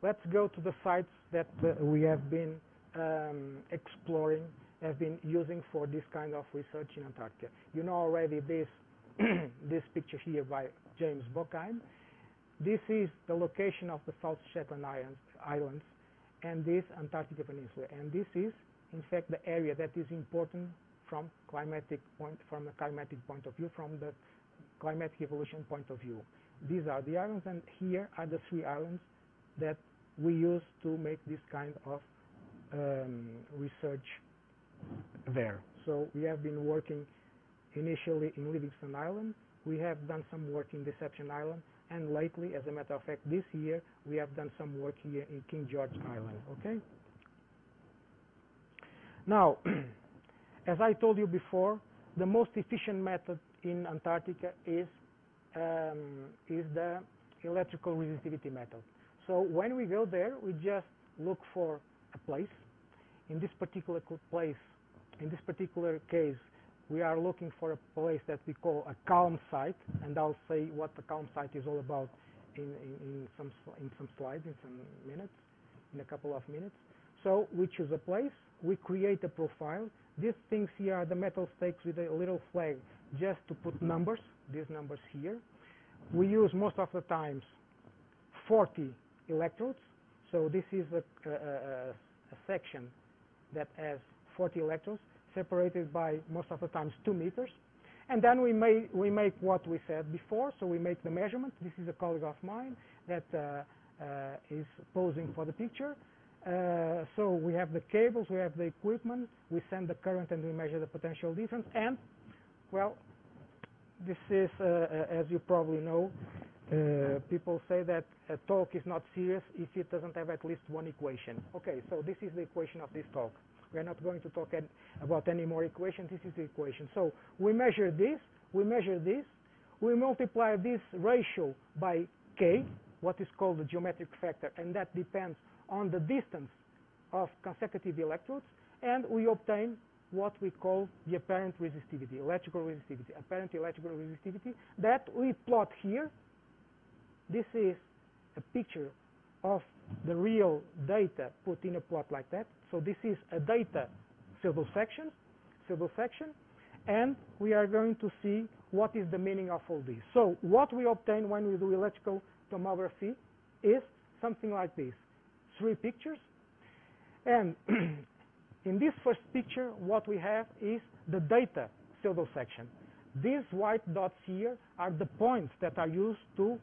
let's go to the sites that we have been exploring, have been using for this kind of research in Antarctica. You know already this, this picture here by James Bockheim. This is the location of the South Shetland Islands and this Antarctica Peninsula. And this is, in fact, the area that is important from a climatic point of view, from the climatic evolution point of view. These are the islands, and here are the 3 islands that we use to make this kind of research there. So we have been working initially in Livingston Island. We have done some work in Deception Island, and lately, as a matter of fact, this year we have done some work here in King George Island. Okay. Now, as I told you before, the most efficient method in Antarctica is the electrical resistivity method. So when we go there, we just look for a place. In this particular place, in this particular case, we are looking for a place that we call a calm site, and I'll say what the calm site is all about in some slides, in some minutes, in a couple of minutes. So we choose a place, we create a profile. These things here are the metal stakes with a little flag just to put numbers, these numbers here. We use most of the times 40 electrodes. So this is a section that has 40 electrodes separated by most of the times 2 meters. And then we make what we said before. So we make the measurement. This is a colleague of mine that is posing for the picture. So we have the cables, we have the equipment, we send the current and we measure the potential difference. And, well, this is, as you probably know, people say that a talk is not serious if it doesn't have at least one equation. Okay, so this is the equation of this talk. We are not going to talk about any more equations. This is the equation. So we measure this, we multiply this ratio by k, what is called the geometric factor, and that depends on the distance of consecutive electrodes, and we obtain what we call the apparent resistivity, electrical resistivity, apparent electrical resistivity that we plot here. This is a picture of the real data put in a plot like that. So this is a data pseudo section, and we are going to see what is the meaning of all this. So what we obtain when we do electrical tomography is something like this. 3 pictures, and in this first picture what we have is the data pseudo section. These white dots here are the points that are used to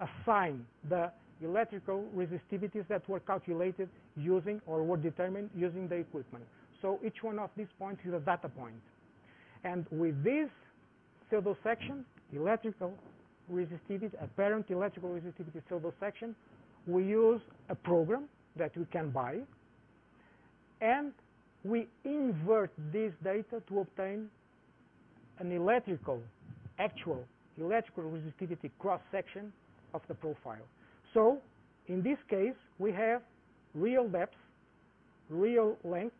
assign the electrical resistivities that were calculated using or were determined using the equipment. So each one of these points is a data point, and with this pseudo section, electrical resistivity, apparent electrical resistivity pseudo section, we use a program that we can buy, and we invert this data to obtain an actual electrical resistivity cross-section of the profile. So in this case, we have real depth, real length.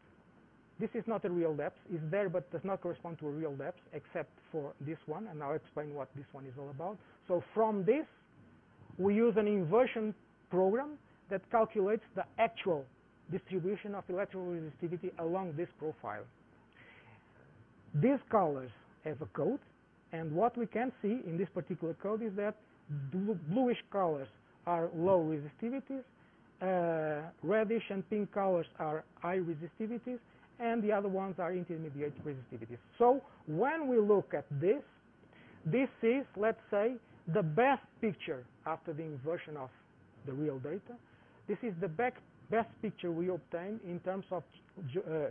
This is not a real depth. It's there, but does not correspond to a real depth, except for this one, and I'll explain what this one is all about. So from this, we use an inversion program that calculates the actual distribution of electrical resistivity along this profile. These colors have a code, and what we can see in this particular code is that bluish colors are low resistivities, reddish and pink colors are high resistivities, and the other ones are intermediate resistivities. So when we look at this, this is, let's say, the best picture after the inversion of the real data. This is the best picture we obtain in terms of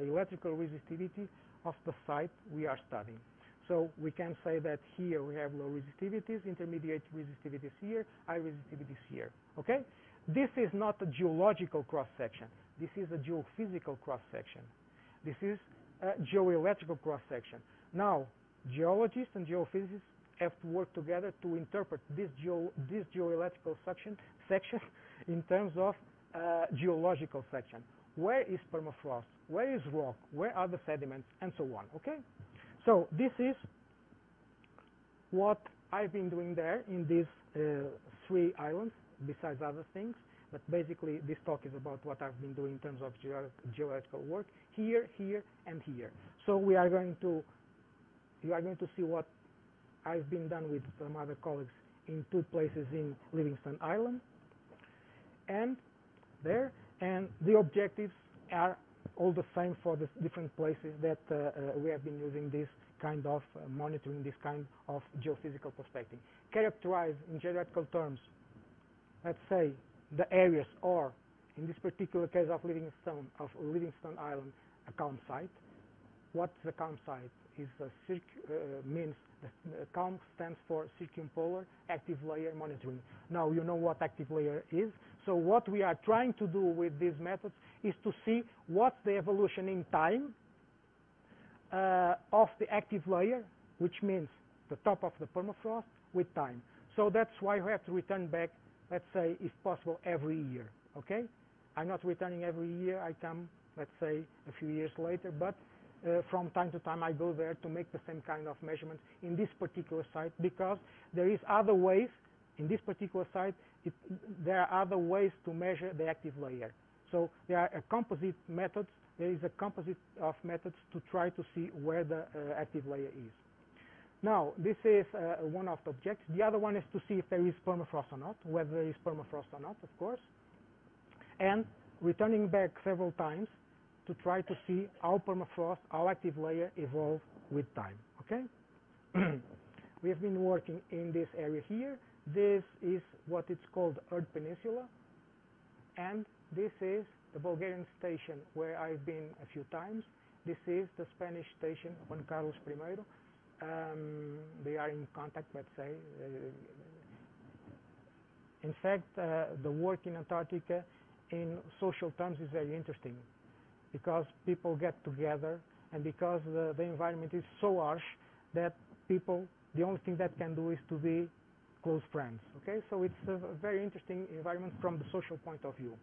electrical resistivity of the site we are studying. So we can say that here we have low resistivities, intermediate resistivities here, high resistivities here. Okay? This is not a geological cross-section. This is a geophysical cross-section. This is a geoelectrical cross-section. Now, geologists and geophysicists have to work together to interpret this geoelectrical section in terms of geological section. Where is permafrost? Where is rock? Where are the sediments? And so on. Okay? So this is what I've been doing there in these 3 islands, besides other things. But basically, this talk is about what I've been doing in terms of geological work here, here, and here. So you are going to see what I've been done with some other colleagues in 2 places in Livingston Island and there, and the objectives are all the same for the different places that we have been using this kind of monitoring, this kind of geophysical prospecting. Characterize in geographical terms, let's say, the areas, or in this particular case of Livingston Island, a calm site. What's a calm site? Means the calm stands for circumpolar active layer monitoring. Now you know what active layer is. So what we are trying to do with these methods is to see what's the evolution in time of the active layer, which means the top of the permafrost, with time. So that's why we have to return back, let's say, if possible, every year. Okay? I'm not returning every year. I come, let's say, a few years later, but from time to time I go there to make the same kind of measurements in this particular site, because there is other ways in this particular site. There are other ways to measure the active layer. So there are a composite methods. There is a composite of methods to try to see where the active layer is. Now, this is one of the objectives. The other one is to see if there is permafrost or not, whether there is permafrost or not, of course, and returning back several times to try to see how permafrost, how active layer evolve with time. Okay? we have been working in this area here. This is what it's called Earth Peninsula, and this is the Bulgarian station where I've been a few times. This is the Spanish station, Juan Carlos I. They are in contact, let's say. In fact, the work in Antarctica in social terms is very interesting because people get together and because the environment is so harsh that people, the only thing that can do is to be close friends. Okay, so it's a very interesting environment from the social point of view.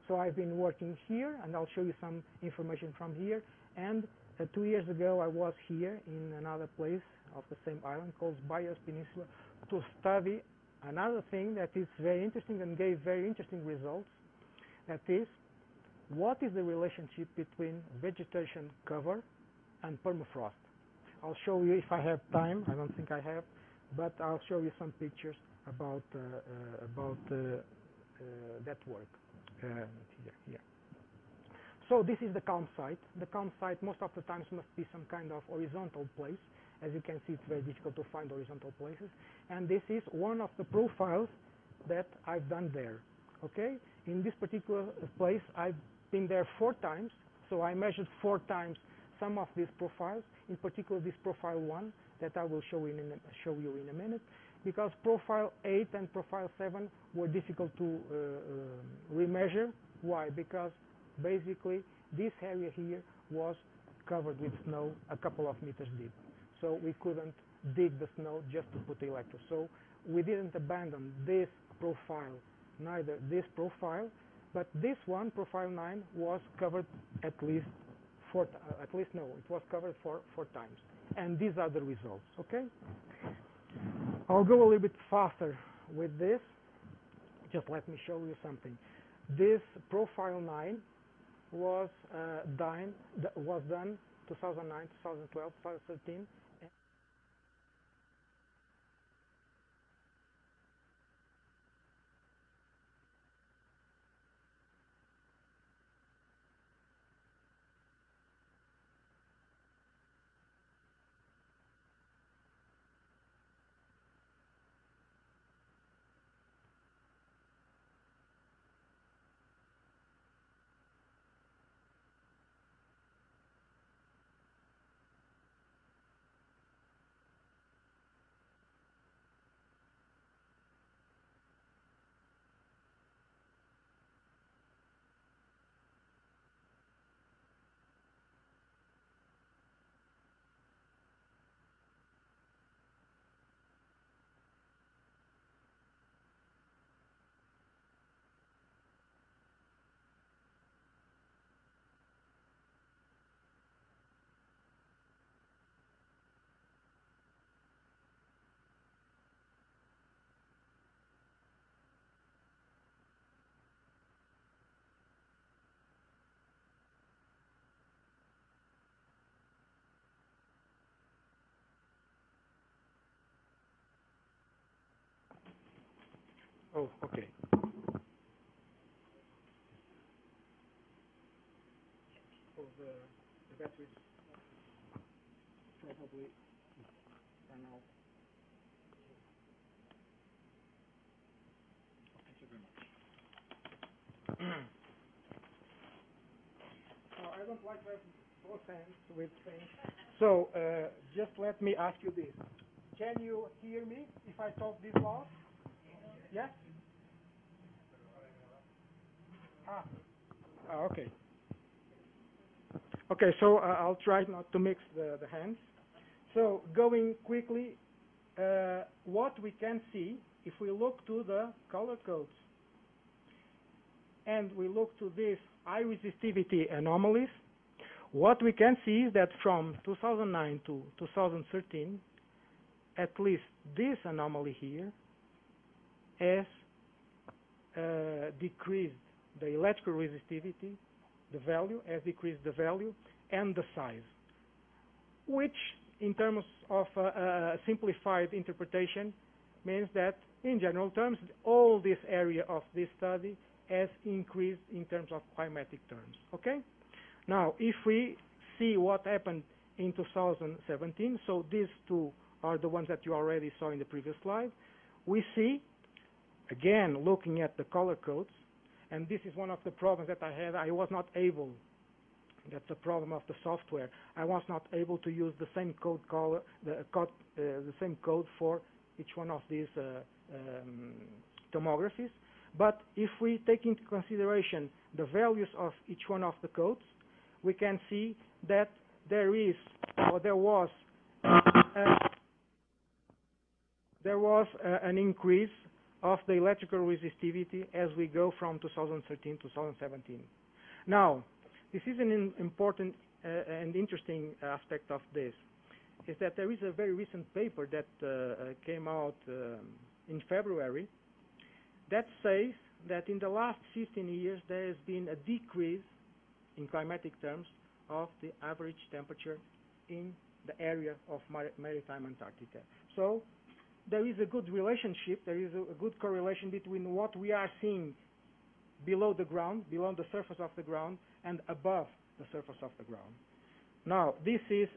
So I've been working here, and I'll show you some information from here. And 2 years ago, I was here in another place of the same island called Bios Peninsula to study another thing that is very interesting and gave very interesting results. That is, what is the relationship between vegetation cover and permafrost? I'll show you if I have time. I don't think I have, but I'll show you some pictures about that work. Here. So this is the calm site. The calm site most of the times must be some kind of horizontal place. As you can see, it's very difficult to find horizontal places. And this is one of the profiles that I've done there. Okay? In this particular place, I've been there 4 times. So I measured 4 times some of these profiles, in particular this profile 1 that I will show you in a minute, because profile 8 and profile 7 were difficult to remeasure. Why? Because basically this area here was covered with snow a couple of meters deep. So we couldn't dig the snow just to put the electrodes. So we didn't abandon this profile, neither this profile, but this one, profile 9, was covered at least 4 it was covered 4 times. And these are the results, okay? I'll go a little bit faster with this. Just let me show you something. This profile 9 was done 2009, 2012, 2013. Oh, okay. So the batteries probably run out. Thank you very much. I don't like to have both hands with things. So just let me ask you this. Can you hear me if I talk this loud? Yes? Okay. Okay, so I'll try not to mix the hands. So going quickly, what we can see, if we look to the color codes, and we look to these high resistivity anomalies, what we can see is that from 2009 to 2013, at least this anomaly here has decreased the electrical resistivity, the value, has decreased the value, and the size, which in terms of simplified interpretation means that in general terms, all this area of this study has increased in terms of climatic terms, okay? Now, if we see what happened in 2017, so these two are the ones that you already saw in the previous slide. We see, again, looking at the color codes, and this is one of the problems that I had. I was not able, that's a problem of the software, I was not able to use the same code color, the same code for each one of these tomographies. But if we take into consideration the values of each one of the codes, we can see that there is, or there was an increase of the electrical resistivity as we go from 2013 to 2017. Now, this is an important and interesting aspect of this, is that there is a very recent paper that came out in February that says that in the last 15 years there has been a decrease in climatic terms of the average temperature in the area of Maritime Antarctica. So there is a good relationship, there is a good correlation between what we are seeing below the ground, below the surface of the ground, and above the surface of the ground. Now, this is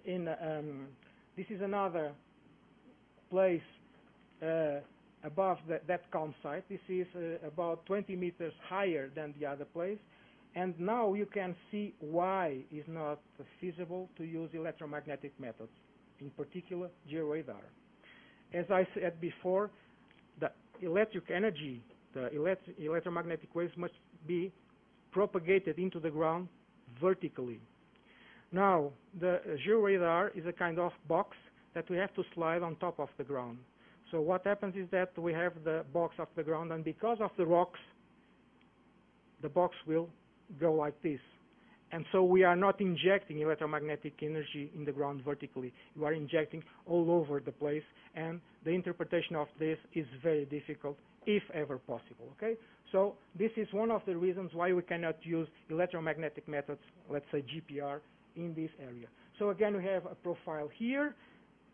another place above that calm site. This is about 20 meters higher than the other place. And now you can see why it's not feasible to use electromagnetic methods, in particular georadar. As I said before, the electric energy, the electromagnetic waves must be propagated into the ground vertically. Now, the georadar is a kind of box that we have to slide on top of the ground. So what happens is that we have the box off the ground, and because of the rocks, the box will go like this. And so we are not injecting electromagnetic energy in the ground vertically. We are injecting all over the place, and the interpretation of this is very difficult, if ever possible, okay? So this is one of the reasons why we cannot use electromagnetic methods, let's say GPR, in this area. So again, we have a profile here.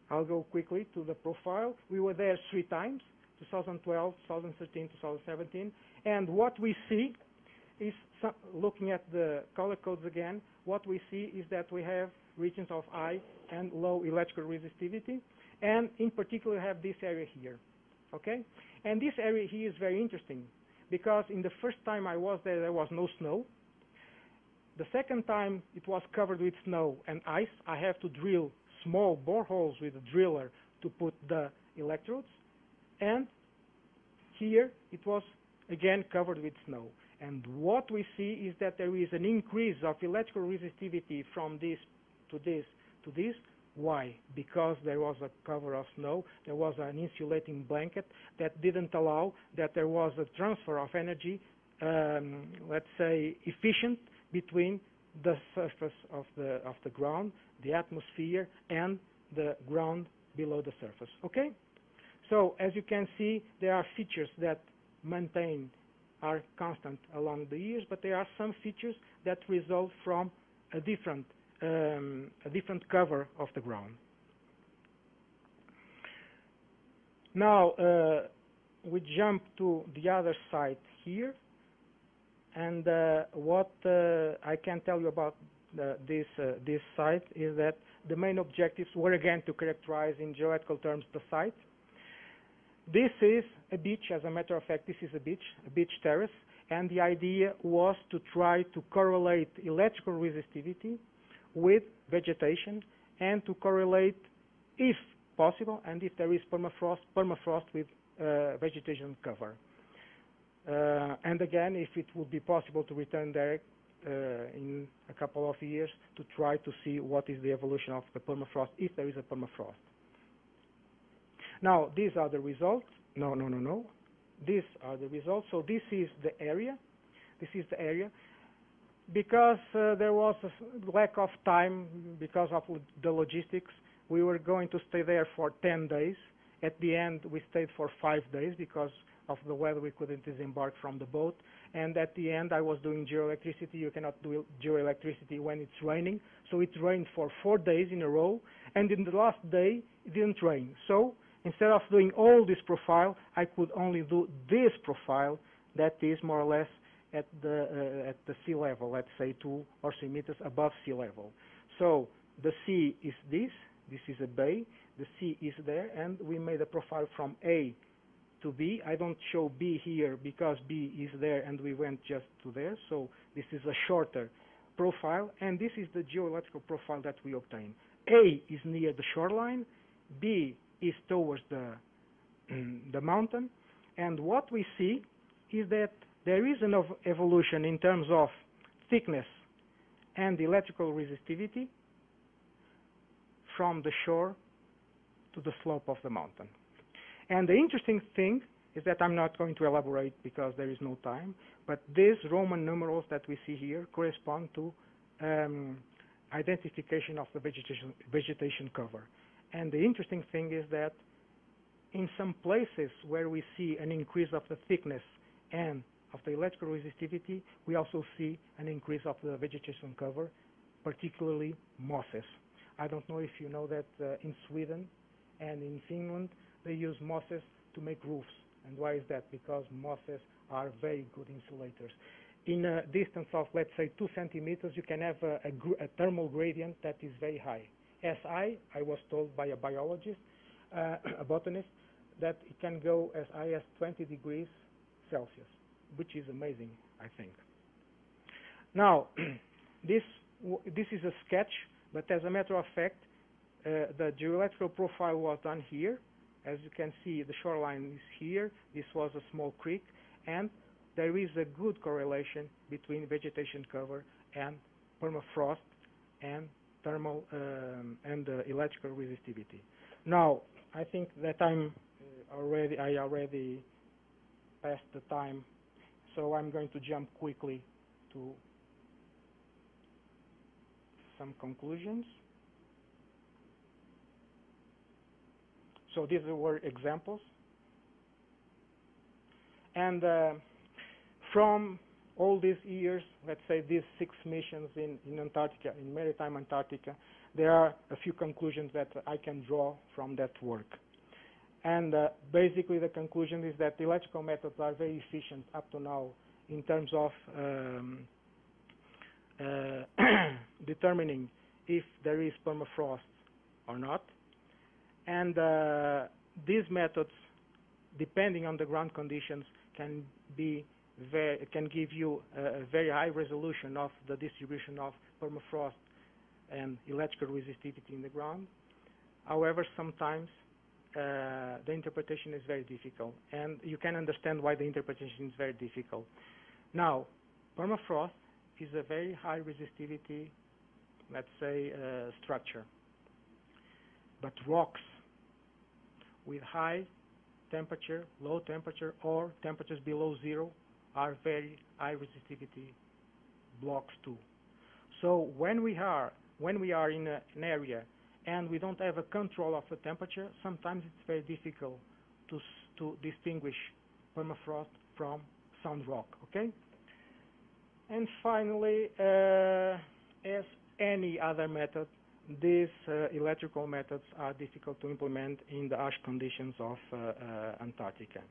I'll go quickly to the profile. We were there 3 times, 2012, 2013, 2017, and what we see is, looking at the color codes again, what we see is that we have regions of high and low electrical resistivity, and in particular have this area here, okay? And this area here is very interesting, because in the first time I was there, there was no snow. The second time it was covered with snow and ice. I have to drill small boreholes with a driller to put the electrodes, and here it was again covered with snow. And what we see is that there is an increase of electrical resistivity from this to this to this. Why? Because there was a cover of snow, there was an insulating blanket that didn't allow that there was a transfer of energy, let's say, efficient between the surface of the ground, the atmosphere, and the ground below the surface. Okay? So, as you can see, there are features that are constant along the years, but there are some features that result from a different cover of the ground. Now, we jump to the other side here, and what I can tell you about this site is that the main objectives were again to characterize in geological terms the site. This is a beach. As a matter of fact, this is a beach terrace, and the idea was to try to correlate electrical resistivity with vegetation, and to correlate, if possible, and if there is permafrost with vegetation cover. And again, if it would be possible to return there in a couple of years to try to see what is the evolution of the permafrost, if there is a permafrost. Now, these are the results. No. These are the results. So this is the area. This is the area. Because there was a lack of time, because of the logistics, we were going to stay there for 10 days. At the end, we stayed for 5 days because of the weather. We couldn't disembark from the boat. And at the end, I was doing geoelectricity. You cannot do geoelectricity when it's raining. So it rained for 4 days in a row. And in the last day, it didn't rain. So instead of doing all this profile, I could only do this profile that is more or less at the sea level, let's say 2 or 3 meters above sea level. So the sea is this is a bay. the C is there, and we made a profile from A to B. I don't show B here because B is there and we went just to there, so this is a shorter profile, and this is the geoelectrical profile that we obtain. A is near the shoreline, B is towards the mountain, and what we see is that there is an evolution in terms of thickness and electrical resistivity from the shore to the slope of the mountain. And the interesting thing is that I'm not going to elaborate because there is no time, but these Roman numerals that we see here correspond to identification of the vegetation cover. And the interesting thing is that in some places where we see an increase of the thickness and of the electrical resistivity, we also see an increase of the vegetation cover, particularly mosses. I don't know if you know that in Sweden and in Finland, they use mosses to make roofs. And why is that? Because mosses are very good insulators. In a distance of, let's say, 2 centimeters, you can have a thermal gradient that is very high. SI, I was told by a biologist, a botanist, that it can go as high as 20 degrees Celsius, which is amazing, I think. Now, this is a sketch, but as a matter of fact, the geoelectrical profile was done here. As you can see, the shoreline is here. This was a small creek, and there is a good correlation between vegetation cover and permafrost and thermal and electrical resistivity. Now, I think that I already passed the time, so I'm going to jump quickly to some conclusions. So these were examples. And from all these years, let's say these 6 missions in Antarctica, in Maritime Antarctica, there are a few conclusions that I can draw from that work. And basically the conclusion is that the electrical methods are very efficient up to now in terms of determining if there is permafrost or not. And these methods, depending on the ground conditions, can give you a very high resolution of the distribution of permafrost and electrical resistivity in the ground. However, sometimes the interpretation is very difficult, and you can understand why the interpretation is very difficult. Now, permafrost is a very high resistivity, let's say, structure. But rocks with high temperature, low temperature, or temperatures below zero are very high resistivity blocks too. So when we are in an area and we don't have a control of the temperature, sometimes it's very difficult to distinguish permafrost from sound rock, okay? And finally, as any other method, these electrical methods are difficult to implement in the harsh conditions of Antarctica.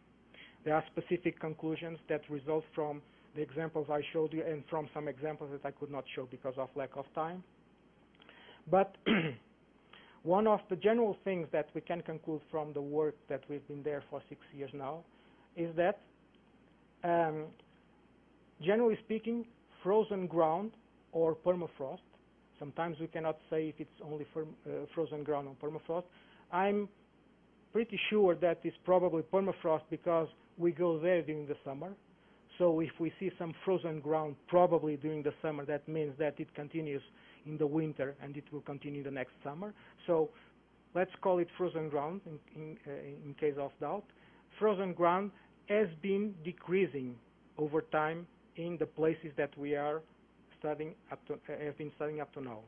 There are specific conclusions that result from the examples I showed you and from some examples that I could not show because of lack of time. But one of the general things that we can conclude from the work that we've been there for 6 years now is that, generally speaking, frozen ground or permafrost, sometimes we cannot say if it's only frozen ground or permafrost. I'm pretty sure that it's probably permafrost because we go there during the summer. So if we see some frozen ground probably during the summer, that means that it continues in the winter and it will continue the next summer. So let's call it frozen ground in case of doubt. Frozen ground has been decreasing over time in the places that we are have been studying up to now.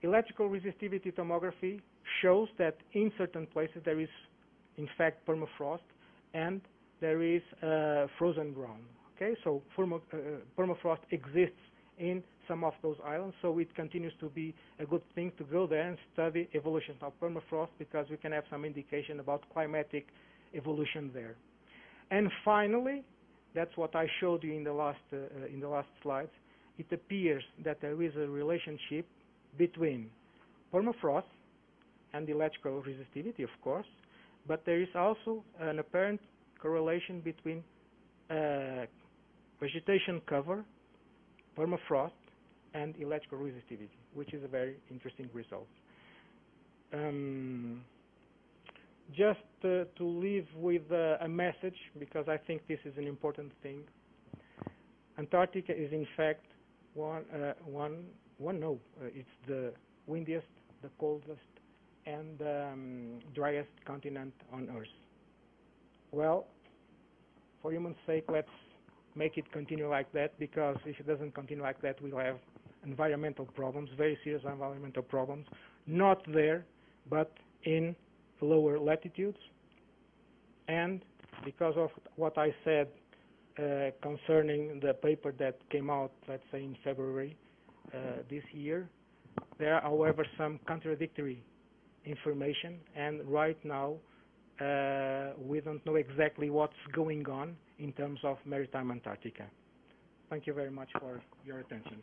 Electrical resistivity tomography shows that in certain places there is, in fact, permafrost and there is frozen ground. Okay, so permafrost exists in some of those islands, so it continues to be a good thing to go there and study evolution of permafrost because we can have some indication about climatic evolution there. And finally, that's what I showed you in the last slides. It appears that there is a relationship between permafrost and electrical resistivity, of course, but there is also an apparent correlation between vegetation cover, permafrost, and electrical resistivity, which is a very interesting result. Just to leave with a message, because I think this is an important thing. Antarctica is in fact it's the windiest, the coldest, and driest continent on Earth. Well, for human's sake, let's make it continue like that, because if it doesn't continue like that, we'll have environmental problems, very serious environmental problems, not there, but in lower latitudes. And because of what I said concerning the paper that came out, let's say in February this year, there are, however, some contradictory information, and right now we don't know exactly what's going on in terms of Maritime Antarctica. Thank you very much for your attention.